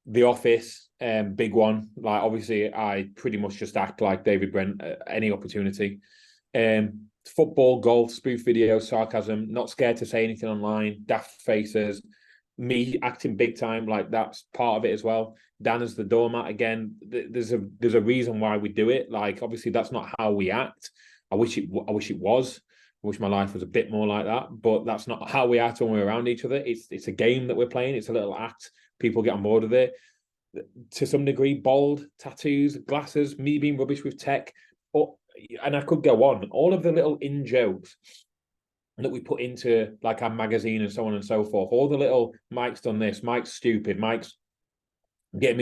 the office, big one. Like obviously I pretty much just act like David Brent at any opportunity. Football, golf, spoof video, sarcasm, not scared to say anything online, daft faces, me acting big time, like that's part of it as well. Dan as the doormat again. There's a reason why we do it. Like obviously that's not how we act. I wish it was. I wish my life was a bit more like that, but that's not how we act when we're around each other. It's a game that we're playing. It's a little act. People get on board with it. To some degree, bald, tattoos, glasses, me being rubbish with tech. Or and I could go on, all of the little in jokes that we put into like our magazine and so on and so forth, all the little Mike's done this, Mike's stupid, Mike's getting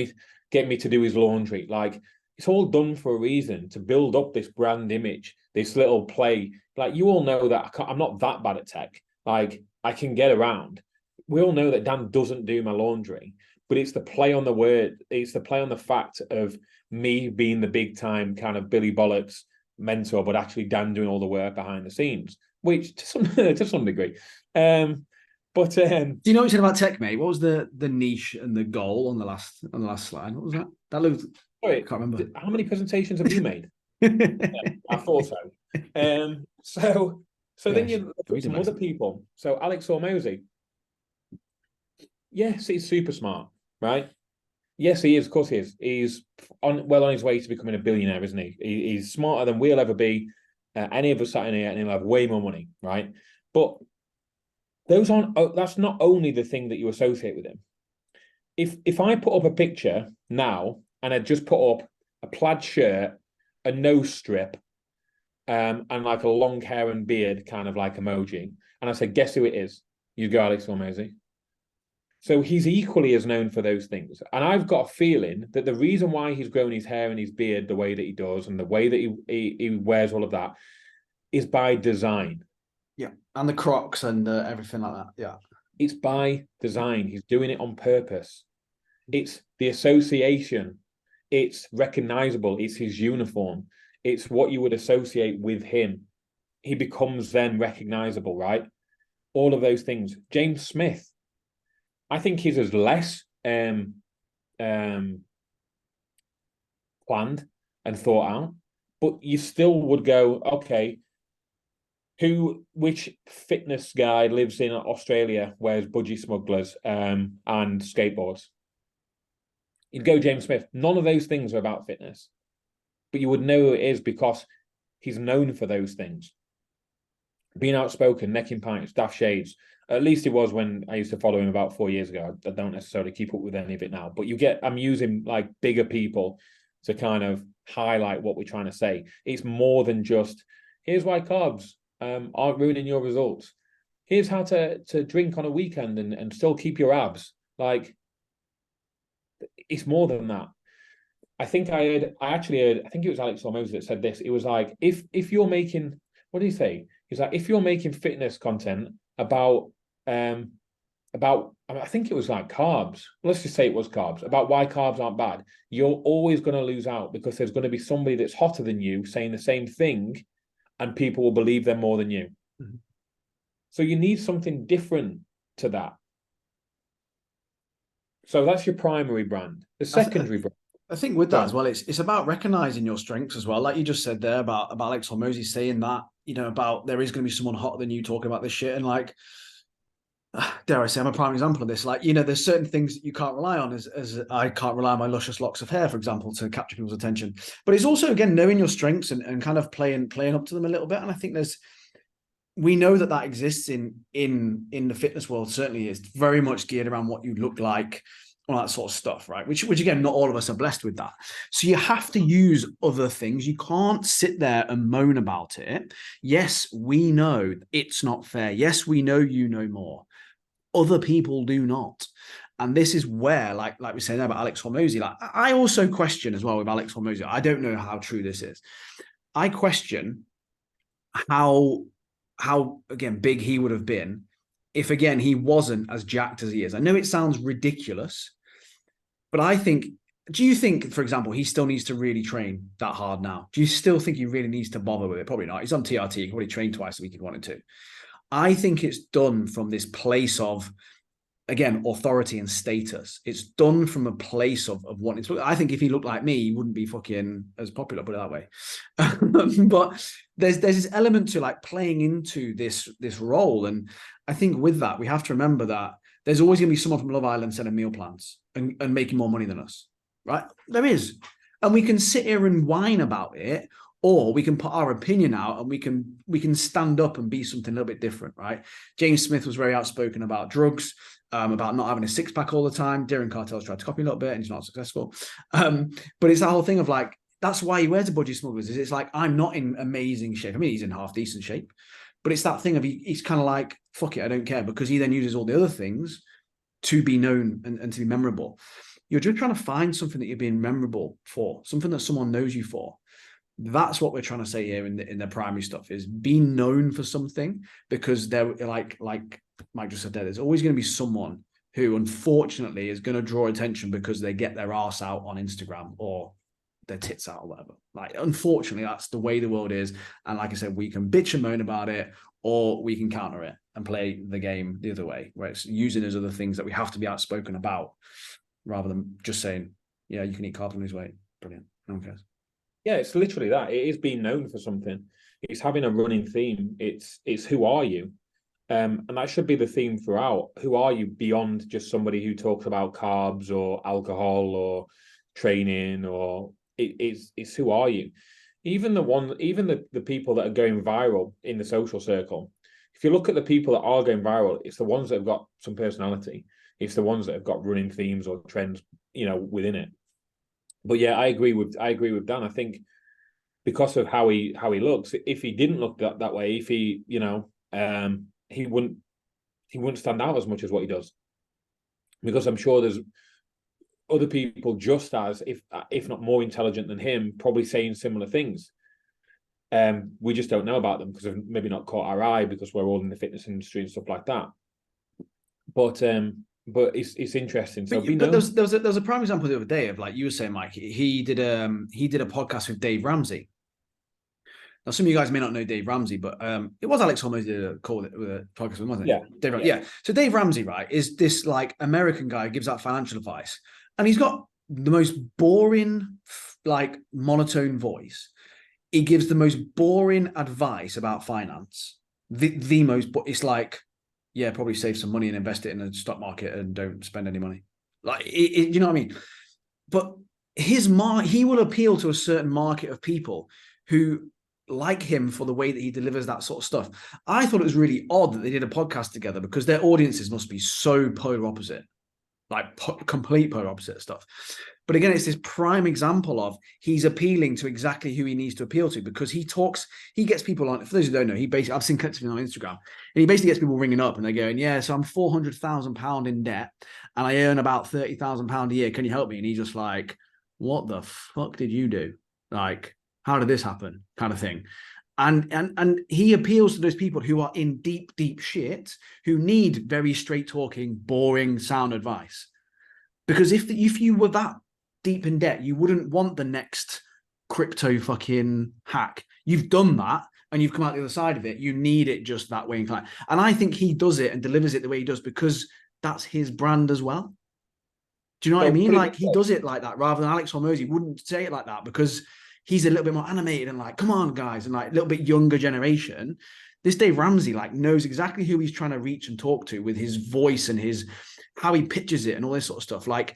me to do his laundry. Like, it's all done for a reason, to build up this brand image, this little play. Like, you all know that I'm not that bad at tech. Like, I can get around. We all know that Dan doesn't do my laundry, but it's the play on the word. It's the play on the fact of me being the big time kind of Billy Bollocks mentor, but actually Dan doing all the work behind the scenes, which to some degree. Do you know what you said about tech, mate? What was the niche and the goal on the last slide? What was that? That looked. Sorry, I can't remember. How many presentations have you made? I thought so. So then you look at some other people. So Alex Hormozy. Yes, he's super smart, right? Yes, he is. Of course, he is. He's well on his way to becoming a billionaire, isn't he? He's smarter than we'll ever be. Any of us sat in here, and he'll have way more money, right? But those aren't. That's not only the thing that you associate with him. If I put up a picture now and I just put up a plaid shirt, a nose strip, and like a long hair and beard kind of like emoji, and I said, guess who it is? You go, Alex Hormozy. So he's equally as known for those things. And I've got a feeling that the reason why he's grown his hair and his beard the way that he does and the way that he wears all of that is by design. Yeah. And the Crocs and everything like that. Yeah. It's by design. He's doing it on purpose. It's the association. It's recognizable. It's his uniform. It's what you would associate with him. He becomes then recognizable, right? All of those things. James Smith. I think he's as less planned and thought out, but you still would go, okay, which fitness guy lives in Australia, wears budgie smugglers and skateboards? You'd go James Smith. None of those things are about fitness, but you would know who it is because he's known for those things. Being outspoken, necking pints, daft shades. At least it was when I used to follow him about 4 years ago. I don't necessarily keep up with any of it now, but I'm using like bigger people to kind of highlight what we're trying to say. It's more than just, here's why carbs aren't ruining your results. Here's how to drink on a weekend and still keep your abs. Like, it's more than that. I think I actually heard, I think it was Alex Hormozy that said this. It was like, if you're making, what did he say? He's like, if you're making fitness content about I think it was like carbs. Let's just say it was carbs, about why carbs aren't bad. You're always going to lose out because there's going to be somebody that's hotter than you saying the same thing, and people will believe them more than you. Mm-hmm. So you need something different to that. So that's your primary brand. The secondary brand. I think with that as well, it's about recognizing your strengths as well. Like you just said there about Alex Hormozy saying that, about there is going to be someone hotter than you talking about this shit. And like, dare I say, I'm a prime example of this. Like, there's certain things that you can't rely on as I can't rely on my luscious locks of hair, for example, to capture people's attention. But it's also, again, knowing your strengths and kind of playing up to them a little bit. And I think we know that exists in the fitness world. Certainly is very much geared around what you look like, all that sort of stuff, right? Which again, not all of us are blessed with that. So you have to use other things. You can't sit there and moan about it. Yes, we know it's not fair. Yes, we know you know more. Other people do not. And this is where, like we said about Alex Hormozy, like I also question as well with Alex Hormozy. I don't know how true this is. I question how again big he would have been if, again, he wasn't as jacked as he is. I know it sounds ridiculous, but I think, do you think, for example, he still needs to really train that hard now? Do you still think he really needs to bother with it? Probably not. He's on TRT. He can probably train twice a week if he wanted to. I think it's done from this place of, again, authority and status. It's done from a place of wanting to look. I think if he looked like me, he wouldn't be fucking as popular, put it that way. But there's this element to like playing into this role. And I think with that, we have to remember that there's always going to be someone from Love Island sending meal plans and making more money than us, right? There is. And we can sit here and whine about it, or we can put our opinion out and we can stand up and be something a little bit different, right? James Smith was very outspoken about drugs, about not having a six-pack all the time. Darren Cartel's tried to copy a little bit and he's not successful. But it's that whole thing of like, that's why he wears a budgie smugglers. Is it's like, I'm not in amazing shape. I mean, he's in half decent shape, but it's that thing of he's kind of like, fuck it, I don't care, because he then uses all the other things to be known and to be memorable. You're just trying to find something that you're being memorable for, something that someone knows you for. That's what we're trying to say here in the primary stuff, is be known for something, because they're like Mike just said there, there's always going to be someone who unfortunately is going to draw attention because they get their arse out on Instagram or their tits out or whatever. Like, unfortunately, that's the way the world is. And like I said, we can bitch and moan about it, or we can counter it and play the game the other way, where it's using those other things that we have to be outspoken about, rather than just saying, yeah, you can eat carbs and lose weight. Brilliant. No one cares. Yeah, it's literally that. It is being known for something. It's having a running theme. It's who are you? And that should be the theme throughout. Who are you beyond just somebody who talks about carbs or alcohol or training, or it's who are you? Even the people that are going viral in the social circle. If you look at the people that are going viral, it's the ones that have got some personality. It's the ones that have got running themes or trends, within it. But yeah, I agree with Dan. I think because of how he looks, if he didn't look that way, if he he wouldn't stand out as much as what he does, because I'm sure there's other people just as, if not more intelligent than him, probably saying similar things. We just don't know about them because they've maybe not caught our eye, because we're all in the fitness industry and stuff like that. But it's interesting. So but there was a prime example the other day of, like you were saying, Mike. He did a podcast with Dave Ramsey. Now, some of you guys may not know Dave Ramsey, but it was Alex Hormozy did a call with a podcast with him, wasn't it? Yeah. Yeah. So Dave Ramsey, right, is this like American guy who gives out financial advice, and he's got the most boring, like monotone voice. He gives the most boring advice about finance. The most, but it's like, yeah, probably save some money and invest it in the stock market and don't spend any money. Like, you know what I mean? But he will appeal to a certain market of people who like him for the way that he delivers that sort of stuff. I thought it was really odd that they did a podcast together, because their audiences must be so polar opposite, like complete polar opposite stuff. But again, it's this prime example of he's appealing to exactly who he needs to appeal to, because he gets people on. For those who don't know, I've seen clips of him on Instagram, and he basically gets people ringing up and they're going, yeah, so I'm £400,000 in debt and I earn about £30,000 a year. Can you help me? And he's just like, what the fuck did you do? Like, how did this happen? Kind of thing. And he appeals to those people who are in deep, deep shit, who need very straight talking, boring sound advice. Because if you were that deep in debt, you wouldn't want the next crypto fucking hack. You've done that and you've come out the other side of it. You need it just that way inclined. And I think he does it and delivers it the way he does, because that's his brand as well. Do you know what I mean? Like, he does it like that, rather than Alex Hormozy wouldn't say it like that, because he's a little bit more animated and like, come on, guys, and like a little bit younger generation. This Dave Ramsey like knows exactly who he's trying to reach and talk to with his voice and his how he pitches it and all this sort of stuff. Like,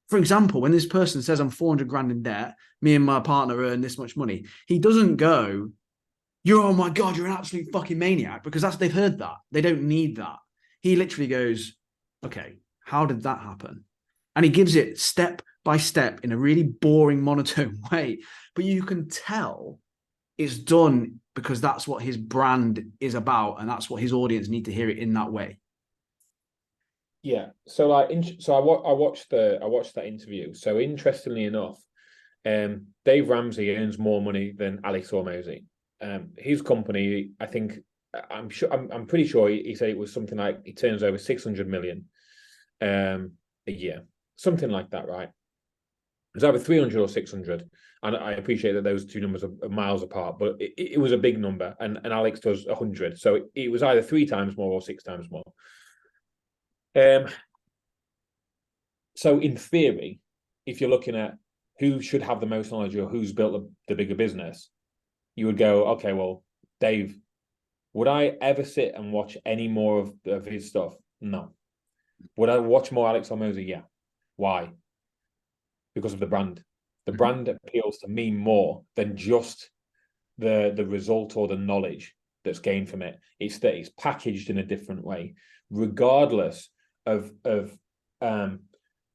for example, when this person says I'm 400 grand in debt, me and my partner earn this much money, he doesn't go, oh my God, you're an absolute fucking maniac, because they've heard that. They don't need that. He literally goes, okay, how did that happen? And he gives it step by step in a really boring, monotone way. But you can tell it's done because that's what his brand is about, and that's what his audience need to hear it in that way. Yeah. So I watched that interview. So interestingly enough, Dave Ramsey earns more money than Alex Hormozy. His company, I think, I'm pretty sure he said it was something like he turns over 600 million a year, something like that, right? It was either 300 or 600, and I appreciate that those two numbers are miles apart, but it was a big number, and Alex does 100, so it was either 3 times more or 6 times more. So in theory, if you're looking at who should have the most knowledge or who's built the bigger business, you would go, okay, well, Dave. Would I ever sit and watch any more of his stuff? No. Would I watch more Alex Hormozy? Yeah. Why? Because of the brand. The brand appeals to me more than just the result or the knowledge that's gained from it. It's that it's packaged in a different way, regardless of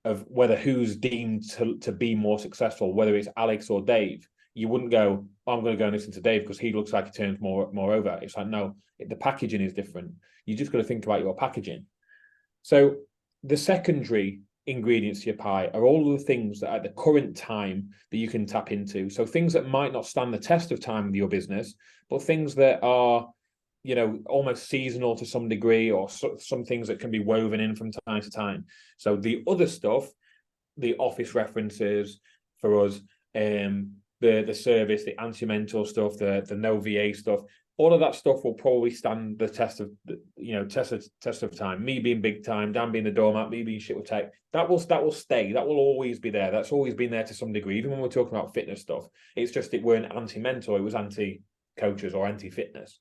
of whether who's deemed to be more successful, whether it's Alex or Dave, you wouldn't go, oh, I'm going to go and listen to Dave because he looks like he turns more over. It's like, no, the packaging is different. You just got to think about your packaging. So the secondary ingredients to your pie are all of the things that at the current time that you can tap into. So things that might not stand the test of time with your business, but things that are, you know, almost seasonal to some degree, or some things that can be woven in from time to time. So the other stuff, the office references for us, the service, the anti-mental stuff, the no VA stuff, all of that stuff will probably stand the test of, you know, test of time. Me being big time, Dan being the doormat, me being shit with tech, that will stay. That will always be there. That's always been there to some degree. Even when we're talking about fitness stuff, it's just it weren't anti-mental, it was anti-coaches or anti-fitness.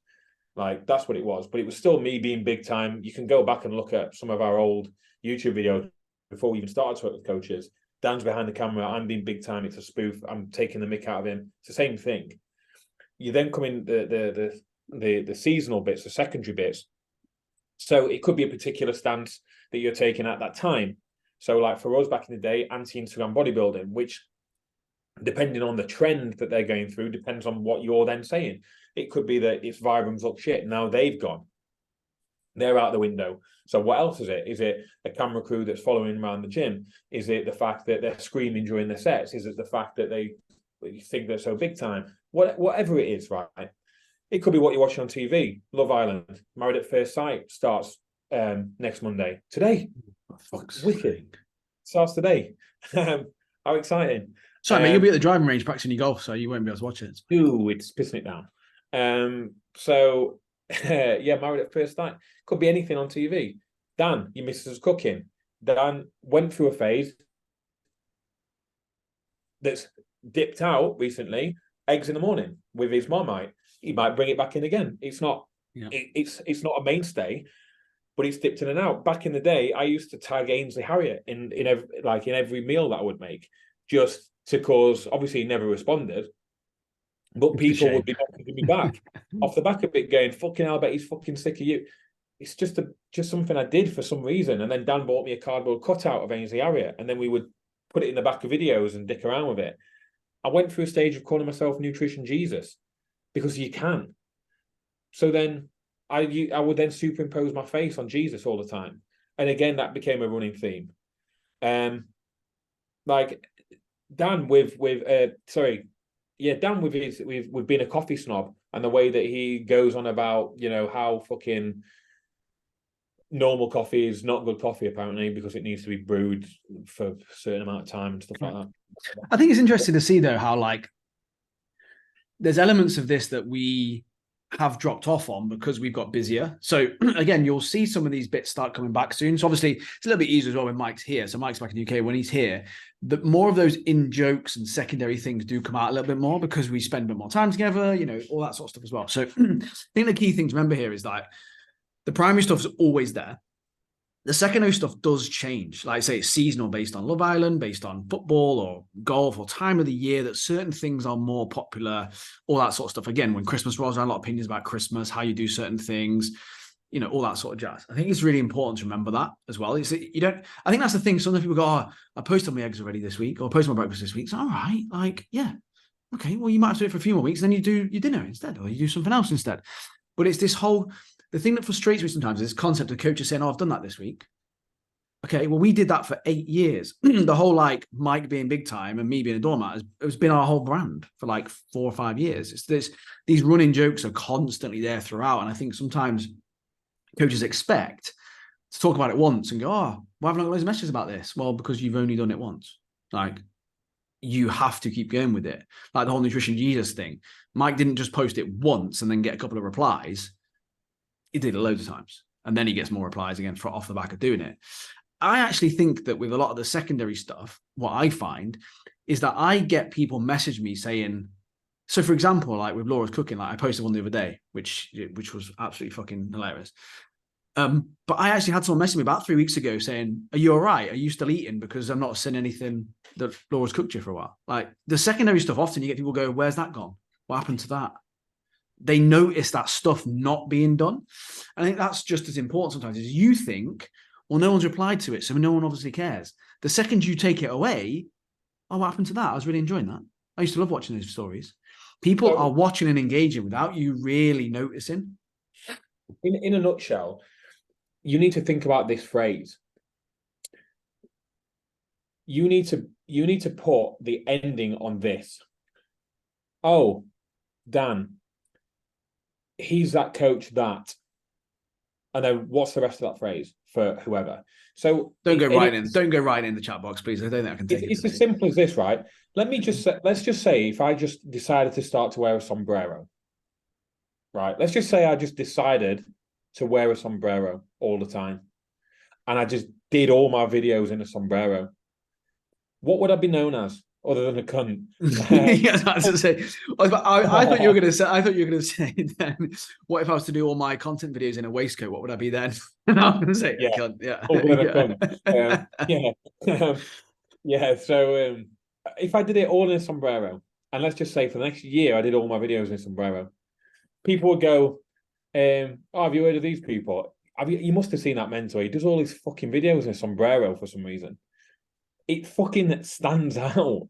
Like that's what it was. But it was still me being big time. You can go back and look at some of our old YouTube videos before we even started to work with coaches. Dan's behind the camera, I'm being big time, it's a spoof, I'm taking the mick out of him. It's the same thing. You then come in the seasonal bits, the secondary bits. So it could be a particular stance that you're taking at that time. So like for us back in the day, anti-Instagram bodybuilding, which depending on the trend that they're going through, depends on what you're then saying. It could be that it's Vibrams look shit. Now they've gone. They're out the window. So what else is it? Is it a camera crew that's following around the gym? Is it the fact that they're screaming during their sets? Is it the fact that they think they're so big time? Whatever it is, right? It could be what you're watching on TV. Love Island, Married at First Sight starts next Monday. Today. Fuck's wicked. sake. Starts today. How exciting. Sorry, mate, you'll be at the driving range practicing your golf, so you won't be able to watch it. Ooh, it's pissing it down. So yeah, Married at First Sight. Could be anything on TV. Dan, your missus cooking. Dan went through a phase that's dipped out recently, eggs in the morning with his Marmite. He might bring it back in again. It's not it's not a mainstay, but it's dipped in and out. Back in the day, I used to tag Ainsley Harriott in every meal that I would make, just to cause, obviously he never responded. But people would be messaging me back off the back of it, going, fucking hell, I bet he's fucking sick of you. It's just something I did for some reason. And then Dan bought me a cardboard cutout of Ainsley Harriott, and then we would put it in the back of videos and dick around with it. I went through a stage of calling myself Nutrition Jesus, because you can. So then I would then superimpose my face on Jesus all the time. And again, that became a running theme. Like Dan with Dan with his with being a coffee snob, and the way that he goes on about, you know, how fucking normal coffee is not good coffee apparently because it needs to be brewed for a certain amount of time and stuff like that. I think it's interesting to see though how like there's elements of this that we have dropped off on because we've got busier. So again, you'll see some of these bits start coming back soon. So obviously it's a little bit easier as well when Mike's here. So Mike's back in the UK. When he's here, the more of those in jokes and secondary things do come out a little bit more because we spend a bit more time together, you know, all that sort of stuff as well. So I think the key thing to remember here is that the primary stuff is always there. The secondary stuff does change. Like I say, it's seasonal based on Love Island, based on football or golf or time of the year, that certain things are more popular, all that sort of stuff. Again, when Christmas rolls around, a lot of opinions about Christmas, how you do certain things, you know, all that sort of jazz. I think it's really important to remember that as well. I think that's the thing. Sometimes people go, oh, I posted my eggs already this week, or I posted my breakfast this week. It's all right. Like, yeah. Okay, well, you might have to do it for a few more weeks, then you do your dinner instead, or you do something else instead. But it's this whole... The thing that frustrates me sometimes is this concept of coaches saying, oh, I've done that this week. Okay, well, we did that for 8 years. The whole like Mike being big time and me being a doormat has been our whole brand for like 4 or 5 years. It's these running jokes are constantly there throughout. And I think sometimes coaches expect to talk about it once and go, oh, why haven't I got loads of messages about this? Well, because you've only done it once. Like, you have to keep going with it. Like the whole Nutrition Jesus thing. Mike didn't just post it once and then get a couple of replies. He did it loads of times. And then he gets more replies again off the back of doing it. I actually think that with a lot of the secondary stuff, what I find is that I get people message me saying, so for example, like with Laura's cooking, like I posted one the other day, which was absolutely fucking hilarious. But I actually had someone message me about 3 weeks ago saying, are you all right? Are you still eating? Because I'm not seeing anything that Laura's cooked you for a while. Like the secondary stuff, often you get people go, where's that gone? What happened to that? They notice that stuff not being done. And I think that's just as important sometimes as you think, Well, no one's replied to it, so no one obviously cares. The second you take it away, oh, what happened to that? I was really enjoying that. I used to love watching those stories. People are So watching and engaging without you really noticing. in a nutshell, you need to think about this phrase. You need to put the ending on this. Oh, Dan, he's that coach that. And then what's the rest of that phrase for whoever? So Don't go writing in. Don't go writing in the chat box, please. I don't think I can take it. It's as simple as this, right? Let's just say if I just decided to start to wear a sombrero, right? Let's just say I just decided to wear a sombrero all the time, and I just did all my videos in a sombrero. What would I be known as other than a cunt? Yeah, I was to say. I thought you were going to say. I thought you were going to say. Then, what if I was to do all my content videos in a waistcoat? What would I be then? And I was going to say, Yeah, cunt. Yeah, other than a cunt. Yeah, yeah. So if I did it all in a sombrero, and let's just say for the next year I did all my videos in a sombrero, people would go, "Oh, have you heard of these people? You must have seen that mentor. He does all these fucking videos in a sombrero for some reason. It fucking stands out."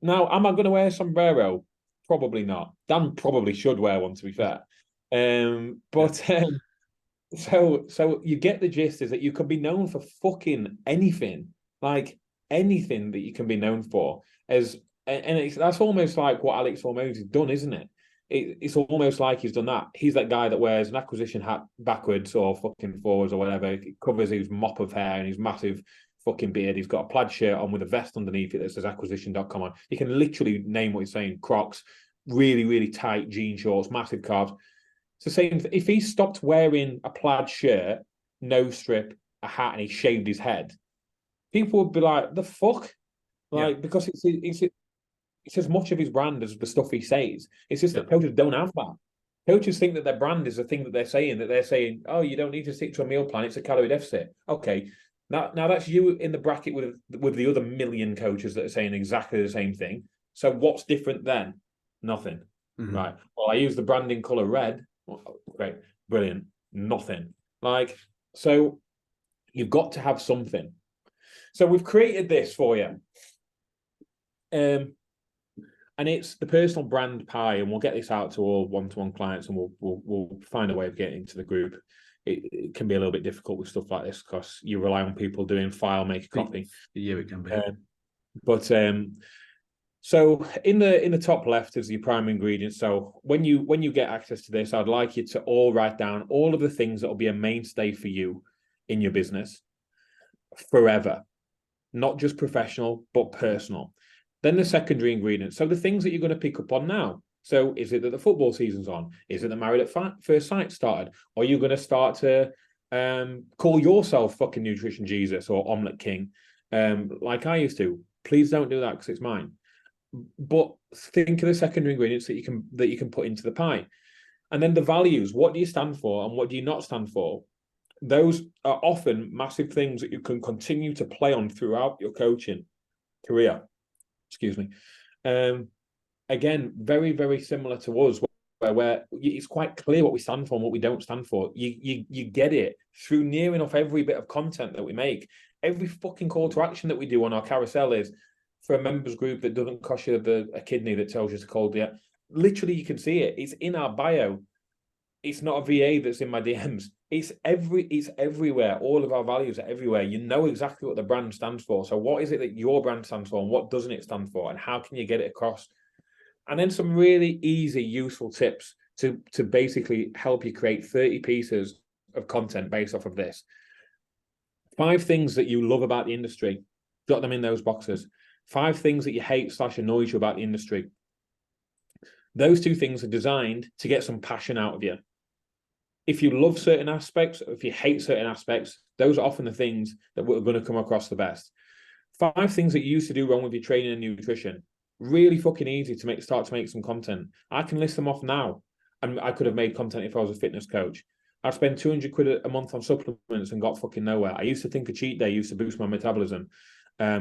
Now, am I going to wear a sombrero? Probably not. Dan probably should wear one, to be fair. But so you get the gist is that you could be known for fucking anything, like anything that you can be known for. That's almost like what Alex Hormozy has done, isn't it? It's almost like he's done that. He's that guy that wears an acquisition hat backwards or fucking forwards or whatever. It covers his mop of hair and his massive fucking beard. He's got a plaid shirt on with a vest underneath it that says acquisition.com on. You can literally name what he's saying. Crocs, really, really tight jean shorts, massive calves. It's the same. If he stopped wearing a plaid shirt, no strip, a hat, and he shaved his head, people would be like, "The fuck?" Like, because it's as much of his brand as the stuff he says. It's just that coaches don't have that. Coaches think that their brand is the thing that they're saying, "Oh, you don't need to stick to a meal plan, it's a calorie deficit." Okay. Now that's you in the bracket with the other million coaches that are saying exactly the same thing. So what's different then? Nothing. Mm-hmm. Right. Well, I use the branding color red. Great. Brilliant. Nothing. Like, so you've got to have something. So we've created this for you. And it's the personal brand pie, and we'll get this out to all one-to-one clients, and we'll find a way of getting into the group. It can be a little bit difficult with stuff like this because you rely on people doing file, make a copy. Yeah, it can be. So in the top left is your prime ingredient. So when you get access to this, I'd like you to all write down all of the things that will be a mainstay for you in your business forever, not just professional but personal. Then the secondary ingredients. So the things that you're going to pick up on now. So is it that the football season's on? Is it that Married at First Sight started? Or are you going to start to call yourself fucking Nutrition Jesus or Omelette King, like I used to? Please don't do that because it's mine. But think of the secondary ingredients that you can put into the pie. And then the values. What do you stand for and what do you not stand for? Those are often massive things that you can continue to play on throughout your coaching career. Excuse me. Again, very, very similar to us, where it's quite clear what we stand for and what we don't stand for. You get it through near enough every bit of content that we make. Every fucking call to action that we do on our carousel is for a members group that doesn't cost you a kidney that tells you to call the. Literally, you can see it. It's in our bio. It's not a VA that's in my DMs. It's everywhere. All of our values are everywhere. You know exactly what the brand stands for. So what is it that your brand stands for and what doesn't it stand for? And how can you get it across? And then some really easy, useful tips to basically help you create 30 pieces of content based off of this. 5 things that you love about the industry. Jot them in those boxes. 5 things that you hate / annoys you about the industry. Those 2 things are designed to get some passion out of you. If you love certain aspects, if you hate certain aspects, those are often the things that are going to come across the best. 5 things that you used to do wrong with your training and nutrition. Really fucking easy to start to make some content. I can list them off now. And I could have made content if I was a fitness coach. I'd spend 200 quid a month on supplements and got fucking nowhere. I used to think a cheat day used to boost my metabolism,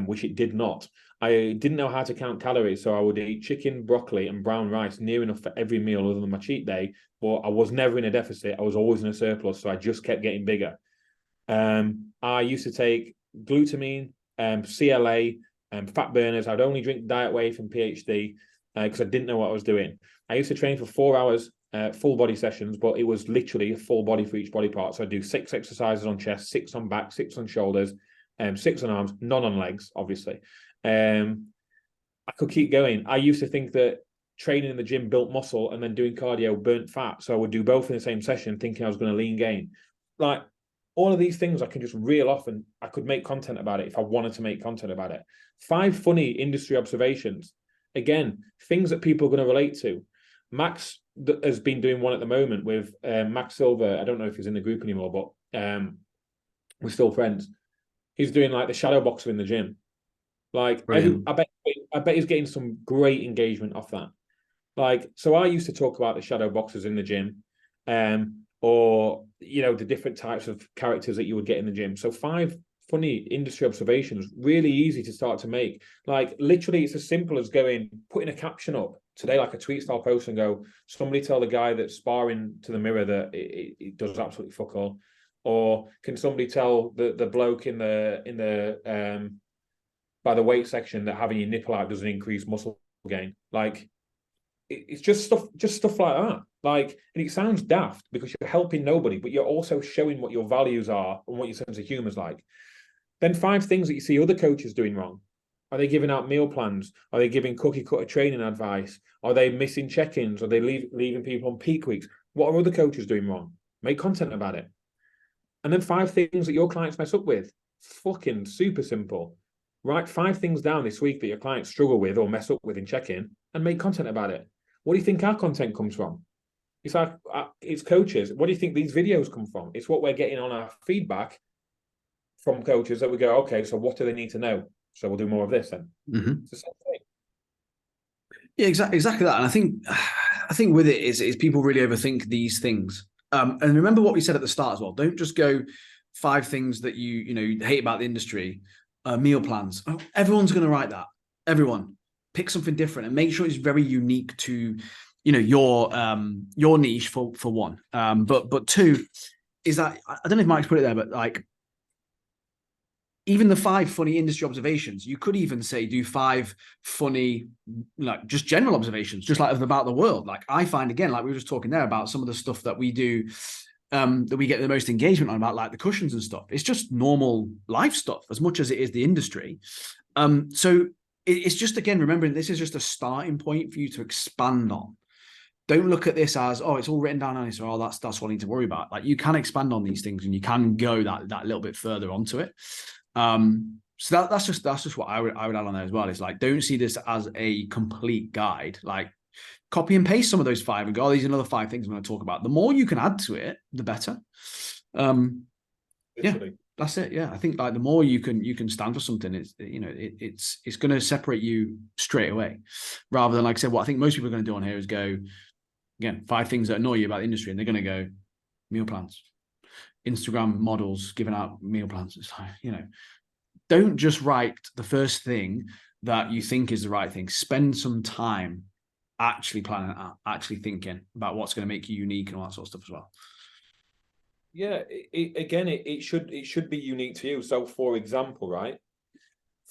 which it did not. I didn't know how to count calories, so I would eat chicken, broccoli, and brown rice near enough for every meal other than my cheat day. But I was never in a deficit. I was always in a surplus, so I just kept getting bigger. I I used to take glutamine, CLA, fat burners. I'd only drink diet whey from PhD because I didn't know what I was doing. I used to train for 4 hours, full body sessions, but it was literally a full body for each body part. So I'd do 6 exercises on chest, 6 on back, 6 on shoulders, 6 on arms, none on legs, obviously. I could keep going. I used to think that training in the gym built muscle and then doing cardio burnt fat. So I would do both in the same session, thinking I was going to lean gain. Like all of these things I can just reel off, and I could make content about it if I wanted to make content about it. 5 funny industry observations. Again, things that people are going to relate to. Max has been doing one at the moment with Max Silver. I don't know if he's in the group anymore, but we're still friends. He's doing like the shadow boxer in the gym. Like I bet he's getting some great engagement off that. Like, so I used to talk about the shadow boxers in the gym, or the different types of characters that you would get in the gym. So 5 funny industry observations, really easy to start to make. Like literally, it's as simple as putting a caption up today, like a tweet style post, and go, somebody tell the guy that's sparring to the mirror that it does absolutely fuck all. Or can somebody tell the bloke in the by the weight section that having your nipple out doesn't increase muscle gain? Like it's just stuff like that. Like, and it sounds daft because you're helping nobody, but you're also showing what your values are and what your sense of humor is like. Then 5 things that you see other coaches doing wrong. Are they giving out meal plans? Are they giving cookie cutter training advice? Are they missing check-ins? Are they leaving people on peak weeks? What are other coaches doing wrong? Make content about it. And then 5 things that your clients mess up with. Fucking super simple. Write 5 things down this week that your clients struggle with or mess up with in check-in and make content about it. What do you think our content comes from? It's like, it's coaches. What do you think these videos come from? It's what we're getting on our feedback from coaches that we go, okay, so what do they need to know? So we'll do more of this then. Mm-hmm. It's the same thing. Yeah, exactly that. And I think with it is people really overthink these things. And remember what we said at the start as well. Don't just go 5 things that you hate about the industry. Meal plans. Oh, everyone's going to write that. Everyone pick something different and make sure it's very unique to your niche for one. But 2 is that I don't know if Mike's put it there, but like even the 5 funny industry observations, you could even say do 5 funny, like just general observations, just like about the world. Like I find, again, like we were just talking there about some of the stuff that we do, that we get the most engagement on, about like the cushions and stuff. It's just normal life stuff as much as it is the industry. So it's just, again, remembering this is just a starting point for you to expand on. Don't look at this as, oh, it's all written down on this, or oh, that's what I need to worry about. Like you can expand on these things and you can go that little bit further onto it. So that's just what I would add on there as well. Is like, don't see this as a complete guide. Like copy and paste some of those 5 and go, oh, these are another 5 things I'm going to talk about. The more you can add to it, the better. Yeah, that's it. Yeah, I think like the more you can stand for something, it's going to separate you straight away, rather than, like I said, what I think most people are going to do on here is go, again, 5 things that annoy you about the industry, and they're going to go meal plans, Instagram models giving out meal plans. It's like, don't just write the first thing that you think is the right thing. Spend some time actually planning it out, actually thinking about what's going to make you unique and all that sort of stuff as well. Yeah, it should be unique to you. So, for example, right,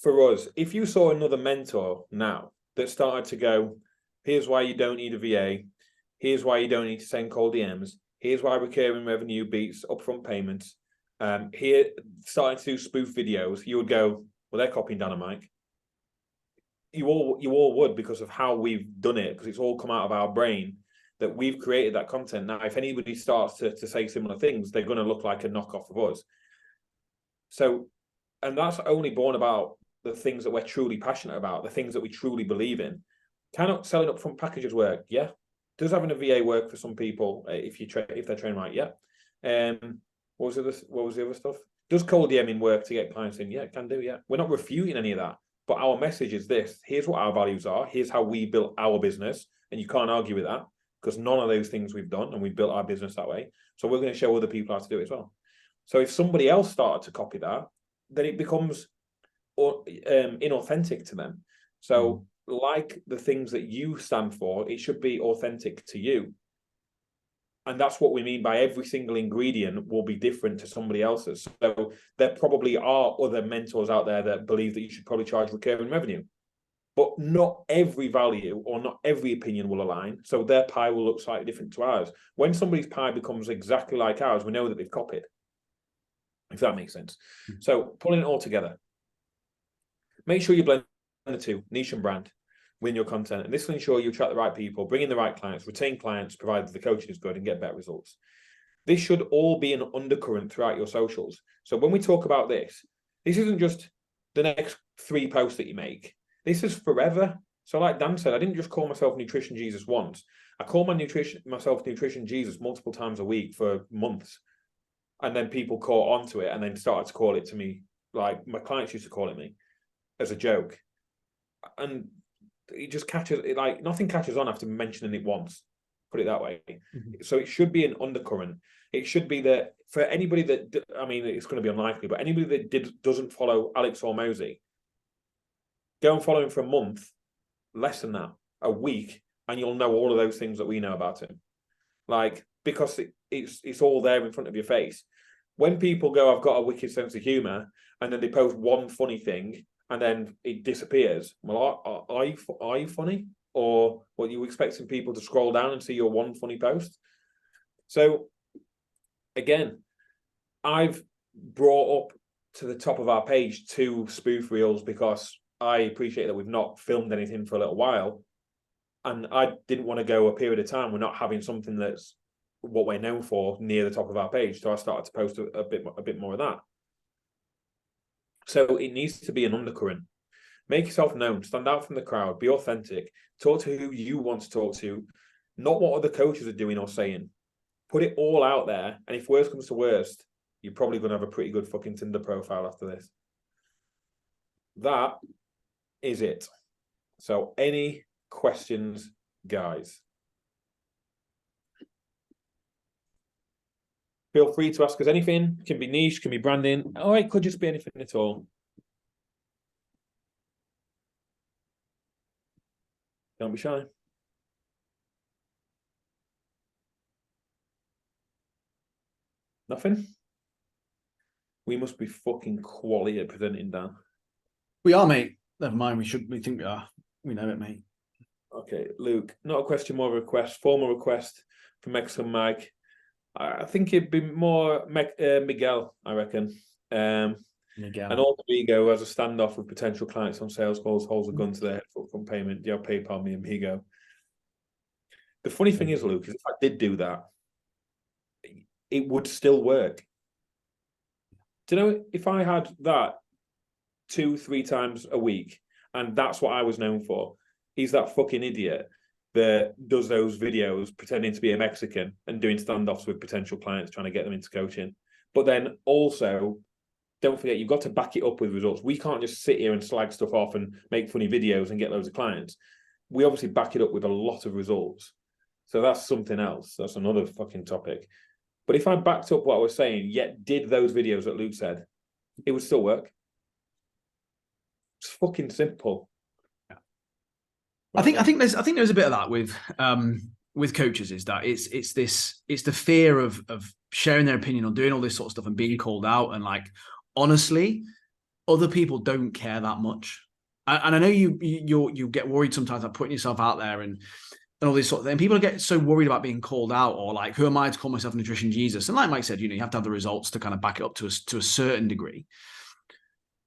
for us, if you saw another mentor now that started to go, here's why you don't need a VA, here's why you don't need to send cold DMs, here's why recurring revenue beats upfront payments, here starting to do spoof videos, you would go, well, they're copying Dan and Mike. You all would, because of how we've done it, because it's all come out of our brain that we've created that content. Now, if anybody starts to say similar things, they're going to look like a knockoff of us. So, and that's only born about the things that we're truly passionate about, the things that we truly believe in. Cannot selling upfront packages work? Yeah. Does having a VA work for some people if they're trained right? Yeah. What was the other stuff? Does cold DMing work to get clients in? Yeah, it can do. Yeah. We're not refuting any of that, but our message is this: here's what our values are. Here's how we built our business, and you can't argue with that, because none of those things we've done, and we built our business that way. So we're going to show other people how to do it as well. So if somebody else started to copy that, then it becomes inauthentic to them. So like the things that you stand for, it should be authentic to you. And that's what we mean by every single ingredient will be different to somebody else's. So there probably are other mentors out there that believe that you should probably charge recurring revenue. But not every value or not every opinion will align. So their pie will look slightly different to ours. When somebody's pie becomes exactly like ours, we know that they've copied, if that makes sense. So pulling it all together, make sure you blend the two, niche and brand, within your content. And this will ensure you attract the right people, bring in the right clients, retain clients, provided the coaching is good, and get better results. This should all be an undercurrent throughout your socials. So when we talk about this isn't just the next 3 posts that you make. This is forever. So like Dan said, I didn't just call myself Nutrition Jesus once. I call myself Nutrition Jesus multiple times a week for months. And then people caught onto it and then started to call it to me. Like my clients used to call it me as a joke. And it just catches, like nothing catches on after mentioning it once. Put it that way. So it should be an undercurrent. It should be that for anybody that, I mean, it's going to be unlikely, but anybody that doesn't follow Alex Hormozy, go and follow him for a month, less than that, a week, and you'll know all of those things that we know about him. Like, because it's all there in front of your face. When people go, I've got a wicked sense of humor, and then they post one funny thing, and then it disappears. Well, are you funny? Or what, you expecting people to scroll down and see your one funny post? So, again, I've brought up to the top of our page 2 spoof reels because I appreciate that we've not filmed anything for a little while. And I didn't want to go a period of time we're not having something that's what we're known for near the top of our page. So I started to post a bit more of that. So it needs to be an undercurrent. Make yourself known, stand out from the crowd, be authentic, talk to who you want to talk to, not what other coaches are doing or saying. Put it all out there. And if worst comes to worst, you're probably going to have a pretty good fucking Tinder profile after this. That is it. So any questions, guys? Feel free to ask us anything. It can be niche, can be branding, or it could just be anything at all. Don't be shy. Nothing? We must be fucking quality at presenting, Dan. We are, mate. Never mind. We think we are. We know it, mate. Okay, Luke. Not a question, more of a request. Formal request from Mexican Mike. I think it'd be more Miguel, I reckon. Miguel. And alter ego as a standoff with potential clients on sales calls, holds a gun to their head for upfront payment. Do you have PayPal me, amigo? The funny thing is, Luke, is if I did do that, it would still work. Do you know, if I had that 2-3 times a week, and that's what I was known for, he's that fucking idiot that does those videos pretending to be a Mexican and doing standoffs with potential clients, trying to get them into coaching. But then also, don't forget, you've got to back it up with results. We can't just sit here and slag stuff off and make funny videos and get loads of clients. We obviously back it up with a lot of results. So that's something else. That's another fucking topic. But if I backed up what I was saying, yet did those videos that Luke said, it would still work. It's fucking simple. Yeah. Right. I think there's a bit of that with coaches, is that it's the fear of sharing their opinion or doing all this sort of stuff and being called out, and like, honestly, other people don't care that much. And I know you get worried sometimes about putting yourself out there and all this sort of thing. And people get so worried about being called out, or like, who am I to call myself Nutrition Jesus? And like Mike said, you have to have the results to kind of back it up to a certain degree.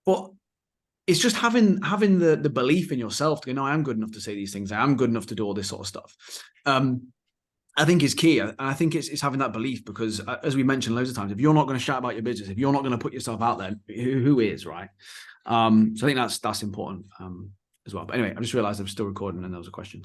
But it's just having the belief in yourself to go, no, I am good enough to say these things. I am good enough to do all this sort of stuff. I think is key. And I think it's having that belief, because as we mentioned loads of times, if you're not going to shout about your business, if you're not going to put yourself out there, who is, right? So I think that's important as well. But anyway, I just realized I'm still recording and there was a question.